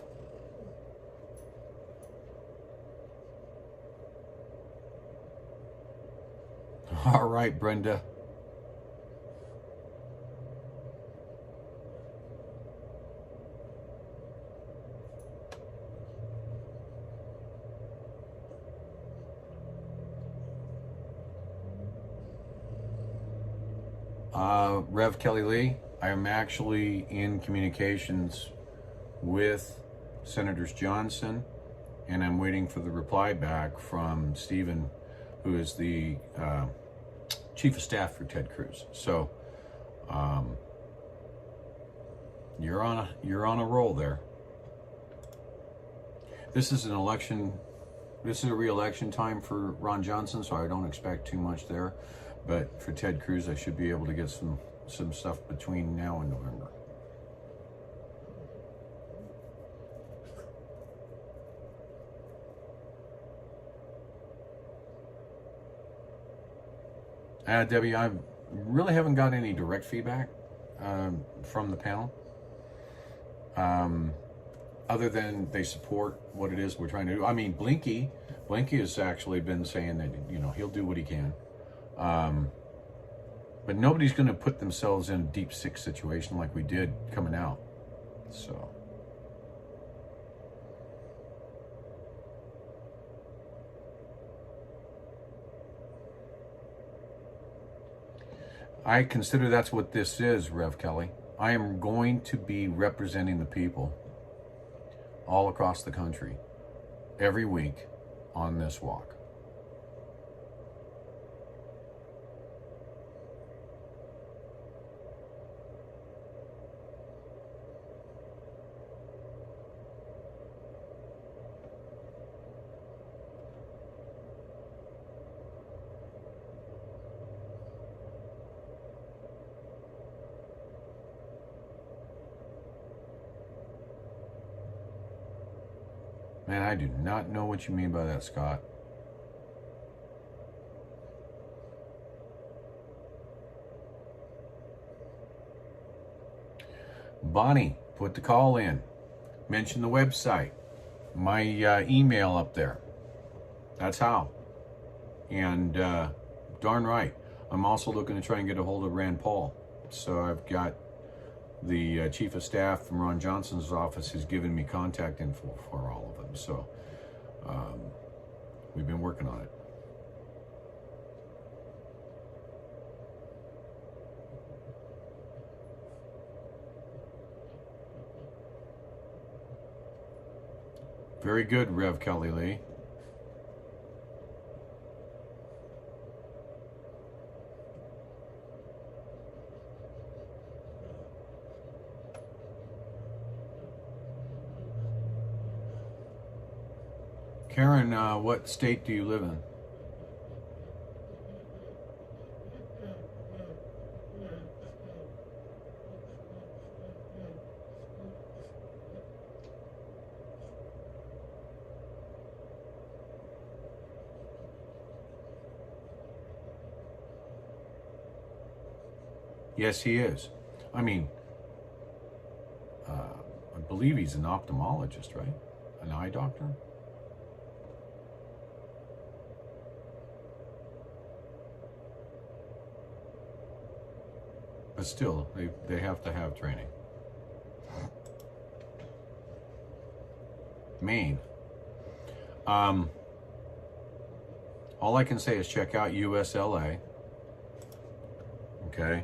All right, Brenda. Rev Kelly Lee, I am actually in communications with Senators Johnson, and I'm waiting for the reply back from Stephen, who is the Chief of Staff for Ted Cruz. So you're on a roll there. This is an election. This is a re-election time for Ron Johnson, so I don't expect too much there. But for Ted Cruz, I should be able to get some stuff between now and November. Debbie, I really haven't got any direct feedback from the panel, other than they support what it is we're trying to do. I mean, Blinky has actually been saying that, you know, he'll do what he can. But nobody's going to put themselves in a deep sick situation like we did coming out. So. I consider that's what this is, Rev Kelly. I am going to be representing the people all across the country every week on this walk. Man, I do not know what you mean by that, Scott. Bonnie, put the call in. Mention the website. My email up there. That's how. And darn right, I'm also looking to try and get a hold of Rand Paul. So I've got the Chief of Staff from Ron Johnson's office has given me contact info for all of them. So we've been working on it. Very good, Rev Kelly Lee. Karen, what state do you live in? Yes, he is. I mean, I believe he's an ophthalmologist, right? An eye doctor? But still, they have to have training. Maine. All I can say is check out USLA. Okay.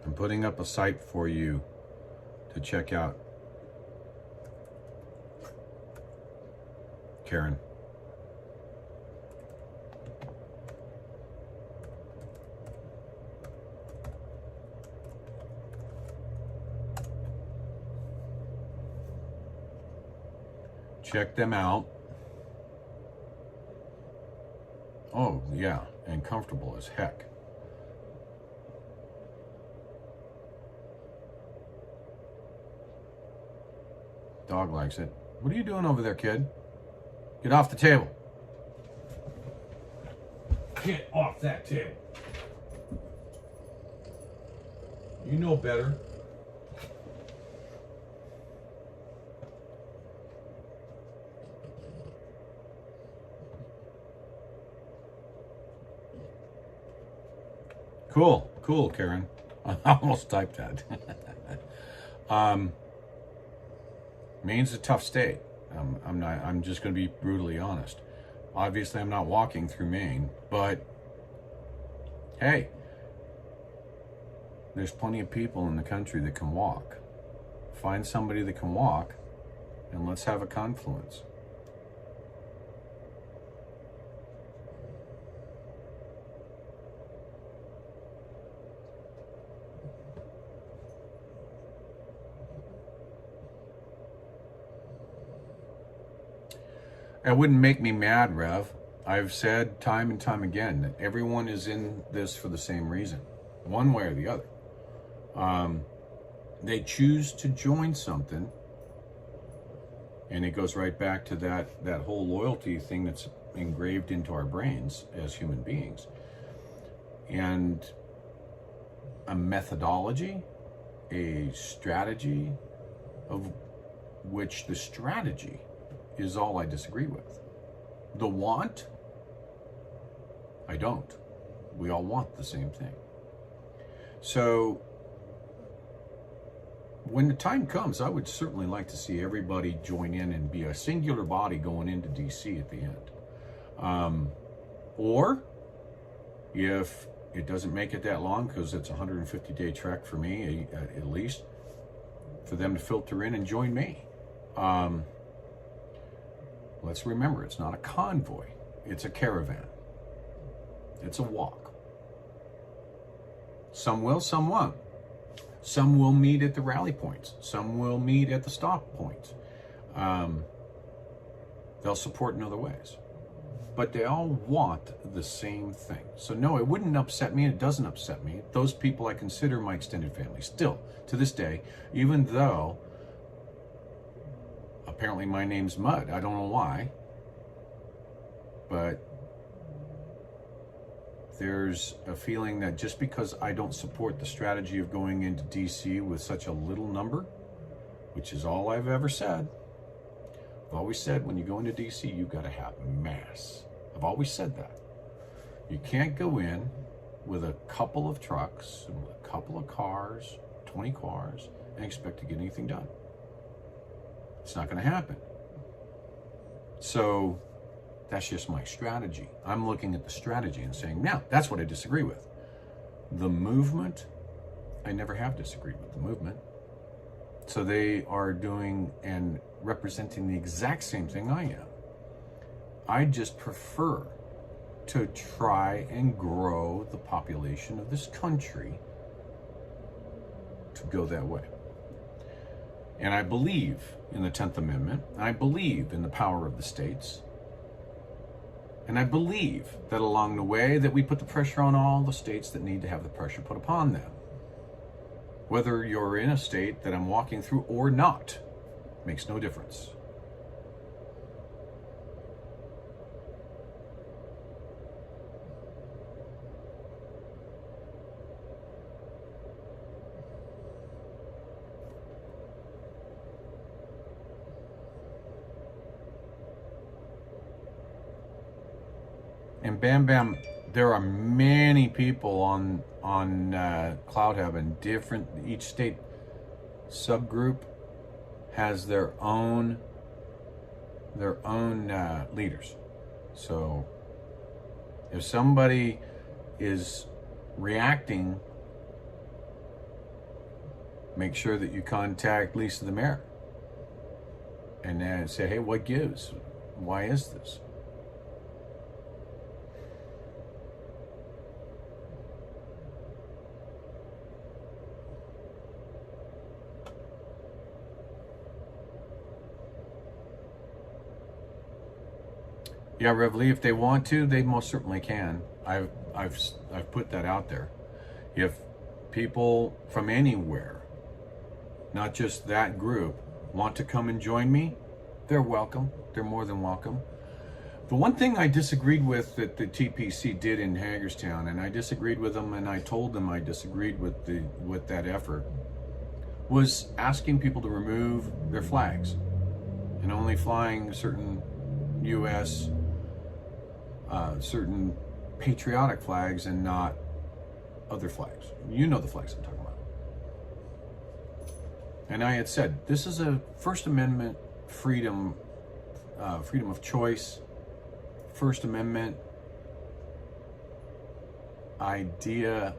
I'm putting up a site for you to check out, Karen. Check them out. Oh, yeah, and comfortable as heck. Dog likes it. What are you doing over there, kid? Get off the table. Get off that table. You know better. Cool, Karen. I almost typed that. Maine's a tough state. I'm just going to be brutally honest. Obviously, I'm not walking through Maine, but hey, there's plenty of people in the country that can walk. Find somebody that can walk, and let's have a confluence. It wouldn't make me mad, Rev. I've said time and time again that everyone is in this for the same reason, one way or the other. They choose to join something, and it goes right back to that whole loyalty thing that's engraved into our brains as human beings. And a methodology, a strategy, of which the strategy is all I disagree with. The want, I don't. We all want the same thing. So when the time comes, I would certainly like to see everybody join in and be a singular body going into DC at the end. Or if it doesn't make it that long, because it's a 150-day trek for me, at least, for them to filter in and join me. Let's remember, it's not a convoy. It's a caravan. It's a walk. Some will, some won't. Some will meet at the rally points. Some will meet at the stop points. They'll support in other ways. But they all want the same thing. So no, it wouldn't upset me, and it doesn't upset me. Those people I consider my extended family still, to this day, even though apparently my name's Mud. I don't know why, but there's a feeling that just because I don't support the strategy of going into DC with such a little number, which is all I've ever said. I've always said when you go into DC, you've got to have mass. I've always said that. You can't go in with a couple of trucks, and with a couple of cars, 20 cars, and expect to get anything done. It's not going to happen. So that's just my strategy. I'm looking at the strategy and saying, now, that's what I disagree with. The movement, I never have disagreed with the movement. So they are doing and representing the exact same thing I am. I just prefer to try and grow the population of this country to go that way. And I believe in the 10th Amendment. I believe in the power of the states. And I believe that along the way that we put the pressure on all the states that need to have the pressure put upon them. Whether you're in a state that I'm walking through or not, makes no difference. And Bam Bam, there are many people on CloutHub, and each state subgroup has their own leaders. So if somebody is reacting, make sure that you contact Lisa the mayor and then say, hey, what gives? Why is this? Yeah, Rev Lee, if they want to, they most certainly can. I've put that out there. If people from anywhere, not just that group, want to come and join me, they're welcome. They're more than welcome. The one thing I disagreed with that the TPC did in Hagerstown, and I disagreed with them, and I told them I disagreed with that effort, was asking people to remove their flags and only flying certain U.S. Certain patriotic flags and not other flags. You know the flags I'm talking about. And I had said, this is a First Amendment freedom of choice, First Amendment idea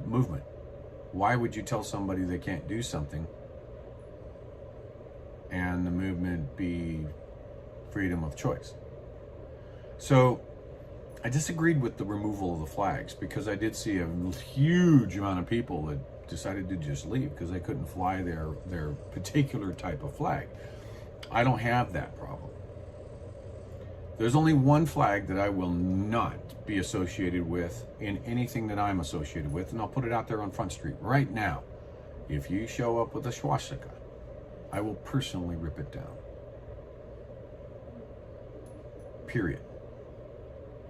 movement. Why would you tell somebody they can't do something and the movement be freedom of choice? So I disagreed with the removal of the flags because I did see a huge amount of people that decided to just leave because they couldn't fly their particular type of flag. I don't have that problem. There's only one flag that I will not be associated with in anything that I'm associated with, and I'll put it out there on Front Street right now. If you show up with a swastika, I will personally rip it down. Period.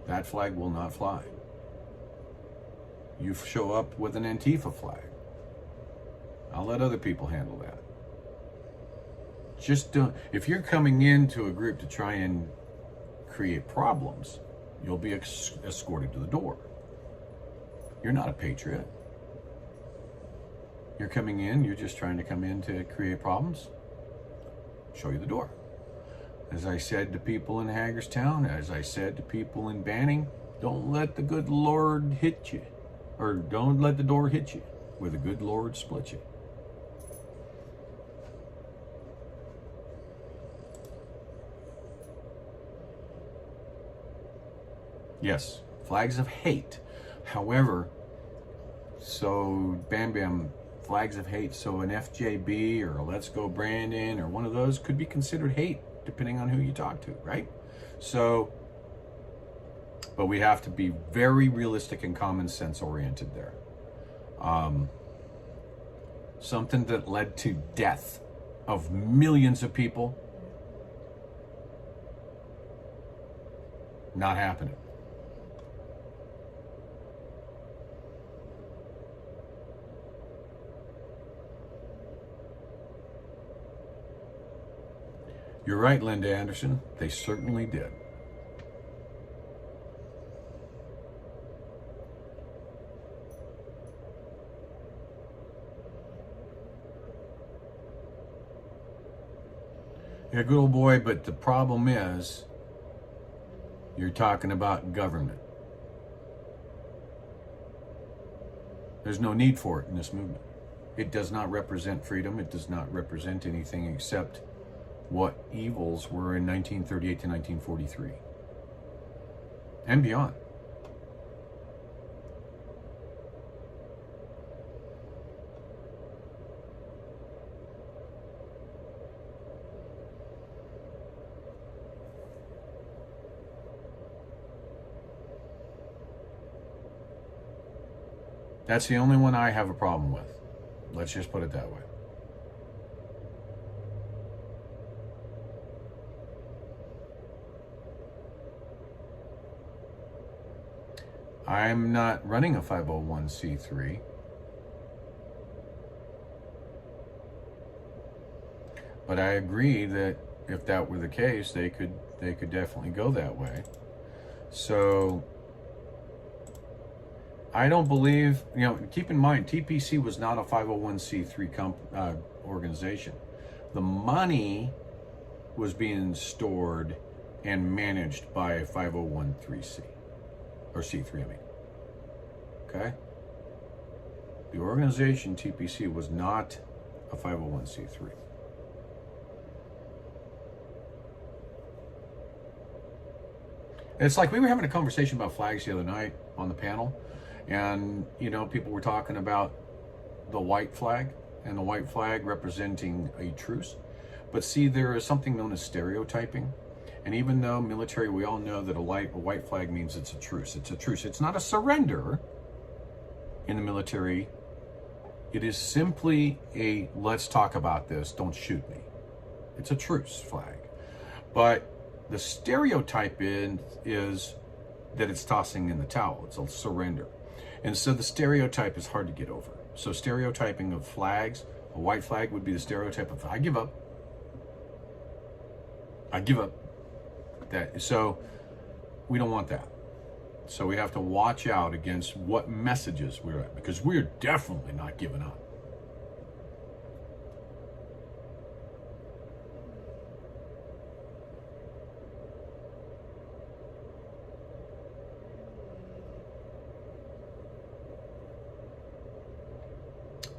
That flag will not fly. You show up with an Antifa flag, I'll let other people handle that. Just don't. If you're coming into a group to try and create problems, you'll be escorted to the door. You're not a patriot. You're coming in, you're just trying to come in to create problems. Show you the door. As I said to people in Hagerstown, as I said to people in Banning, don't let the good Lord hit you. Or don't let the door hit you, where the good Lord split you. Yes, flags of hate. However, so bam bam, flags of hate. So an FJB or a Let's Go Brandon or one of those could be considered hate, depending on who you talk to, right? So, but we have to be very realistic and common sense oriented there. Something that led to death of millions of people, not happening. You're right, Linda Anderson. They certainly did. You're a good old boy, but the problem is you're talking about government. There's no need for it in this movement. It does not represent freedom. It does not represent anything except what evils were in 1938 to 1943 and beyond. That's the only one I have a problem with. Let's just put it that way. I'm not running a 501c3. But I agree that if that were the case, they could definitely go that way. So I don't believe, keep in mind, TPC was not a 501c3 organization. The money was being stored and managed by a 501c3, or C3, I mean. Okay? The organization TPC was not a 501c3. It's like we were having a conversation about flags the other night on the panel, and people were talking about the white flag and the white flag representing a truce. But see, there is something known as stereotyping. And even though military, we all know that a white flag means it's a truce. It's a truce. It's not a surrender in the military. It is simply a let's talk about this, don't shoot me. It's a truce flag. But the stereotype is that it's tossing in the towel. It's a surrender. And so the stereotype is hard to get over. So stereotyping of flags, a white flag would be the stereotype of, I give up. I give up. So we don't want that. So we have to watch out against what messages we're at, because we're definitely not giving up.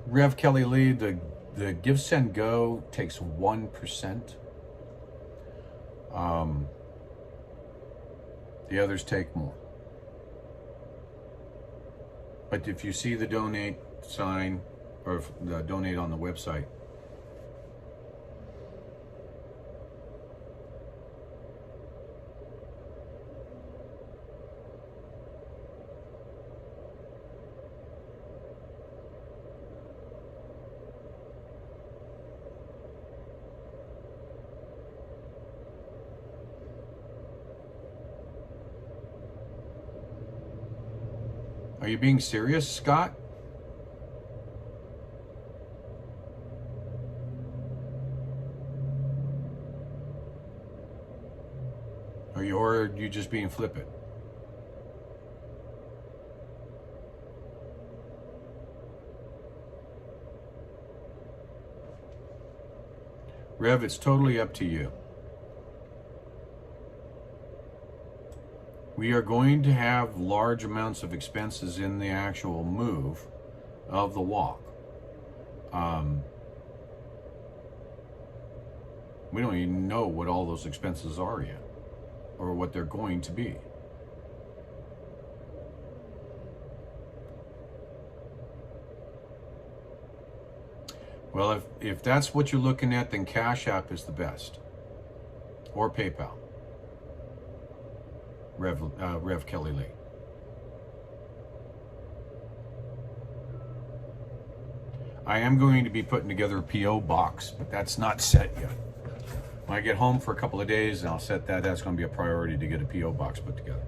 Rev Kelly Lee, the Give Send Go takes 1%. The others take more. But if you see the donate sign or the donate on the website, are you being serious, Scott? Or are you just being flippant? Rev, it's totally up to you. We are going to have large amounts of expenses in the actual move of the walk. We don't even know what all those expenses are yet, or what they're going to be. Well, if that's what you're looking at, then Cash App is the best, or PayPal. Rev Kelly Lee. I am going to be putting together a P.O. box, but that's not set yet. When I get home for a couple of days, and I'll set that. That's going to be a priority to get a P.O. box put together.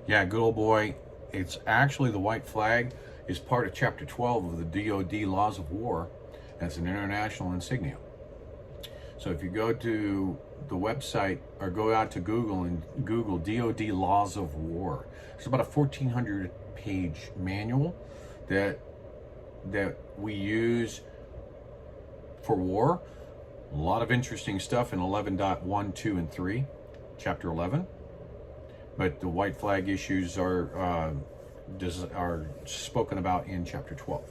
Yeah, good old boy. It's actually the white flag is part of Chapter 12 of the DoD Laws of War. That's an international insignia. So if you go to the website or go out to Google and Google DoD Laws of War, it's about a 1,400-page manual that we use for war. A lot of interesting stuff in 11.1, 2, and 3, Chapter 11. But the white flag issues are spoken about in Chapter 12.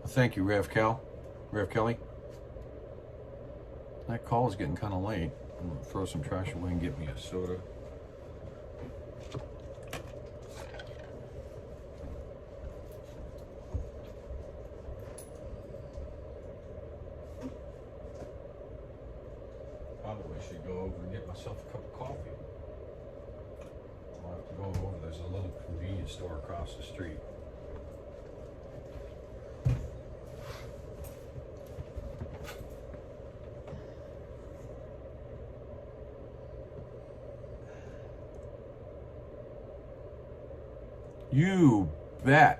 Thank you, Rev Kelly. That call is getting kind of late. I'm going to throw some trash away and get me a soda. Probably should go over and get myself a cup of coffee. I'll have to go over. There's a little convenience store across the street. You bet.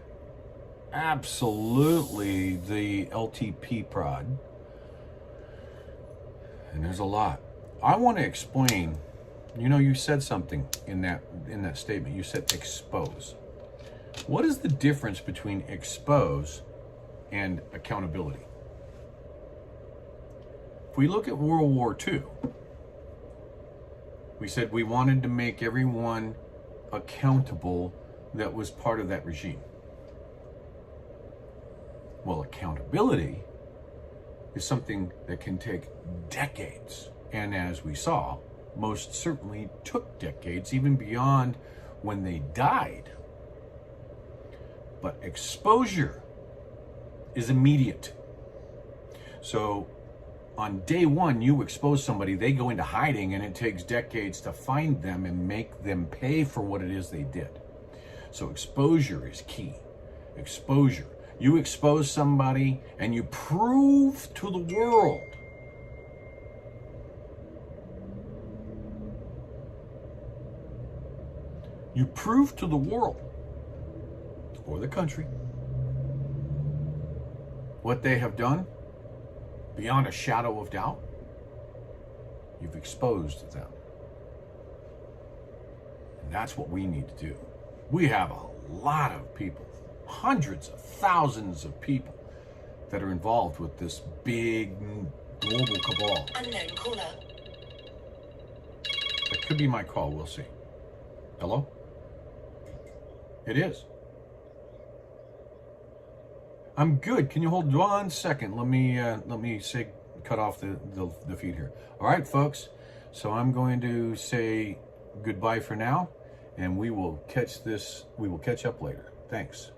Absolutely, the LTP prod. And there's a lot. I want to explain, you said something in that statement. You said expose. What is the difference between expose and accountability? If we look at World War II, We said we wanted to make everyone accountable that was part of that regime. Well, accountability is something that can take decades. And as we saw, most certainly took decades, even beyond when they died. But exposure is immediate. So on day one, you expose somebody, they go into hiding, and it takes decades to find them and make them pay for what it is they did. So exposure is key. Exposure. You expose somebody and you prove to the world or the country what they have done beyond a shadow of doubt. You've exposed them. And that's what we need to do. We have a lot of people, hundreds of thousands of people that are involved with this big global cabal. Unknown caller. That could be my call, we'll see. Hello? It is. I'm good. Can you hold 1 second? Let me say cut off the feed here. All right, folks. So I'm going to say goodbye for now, and we will catch up later. Thanks.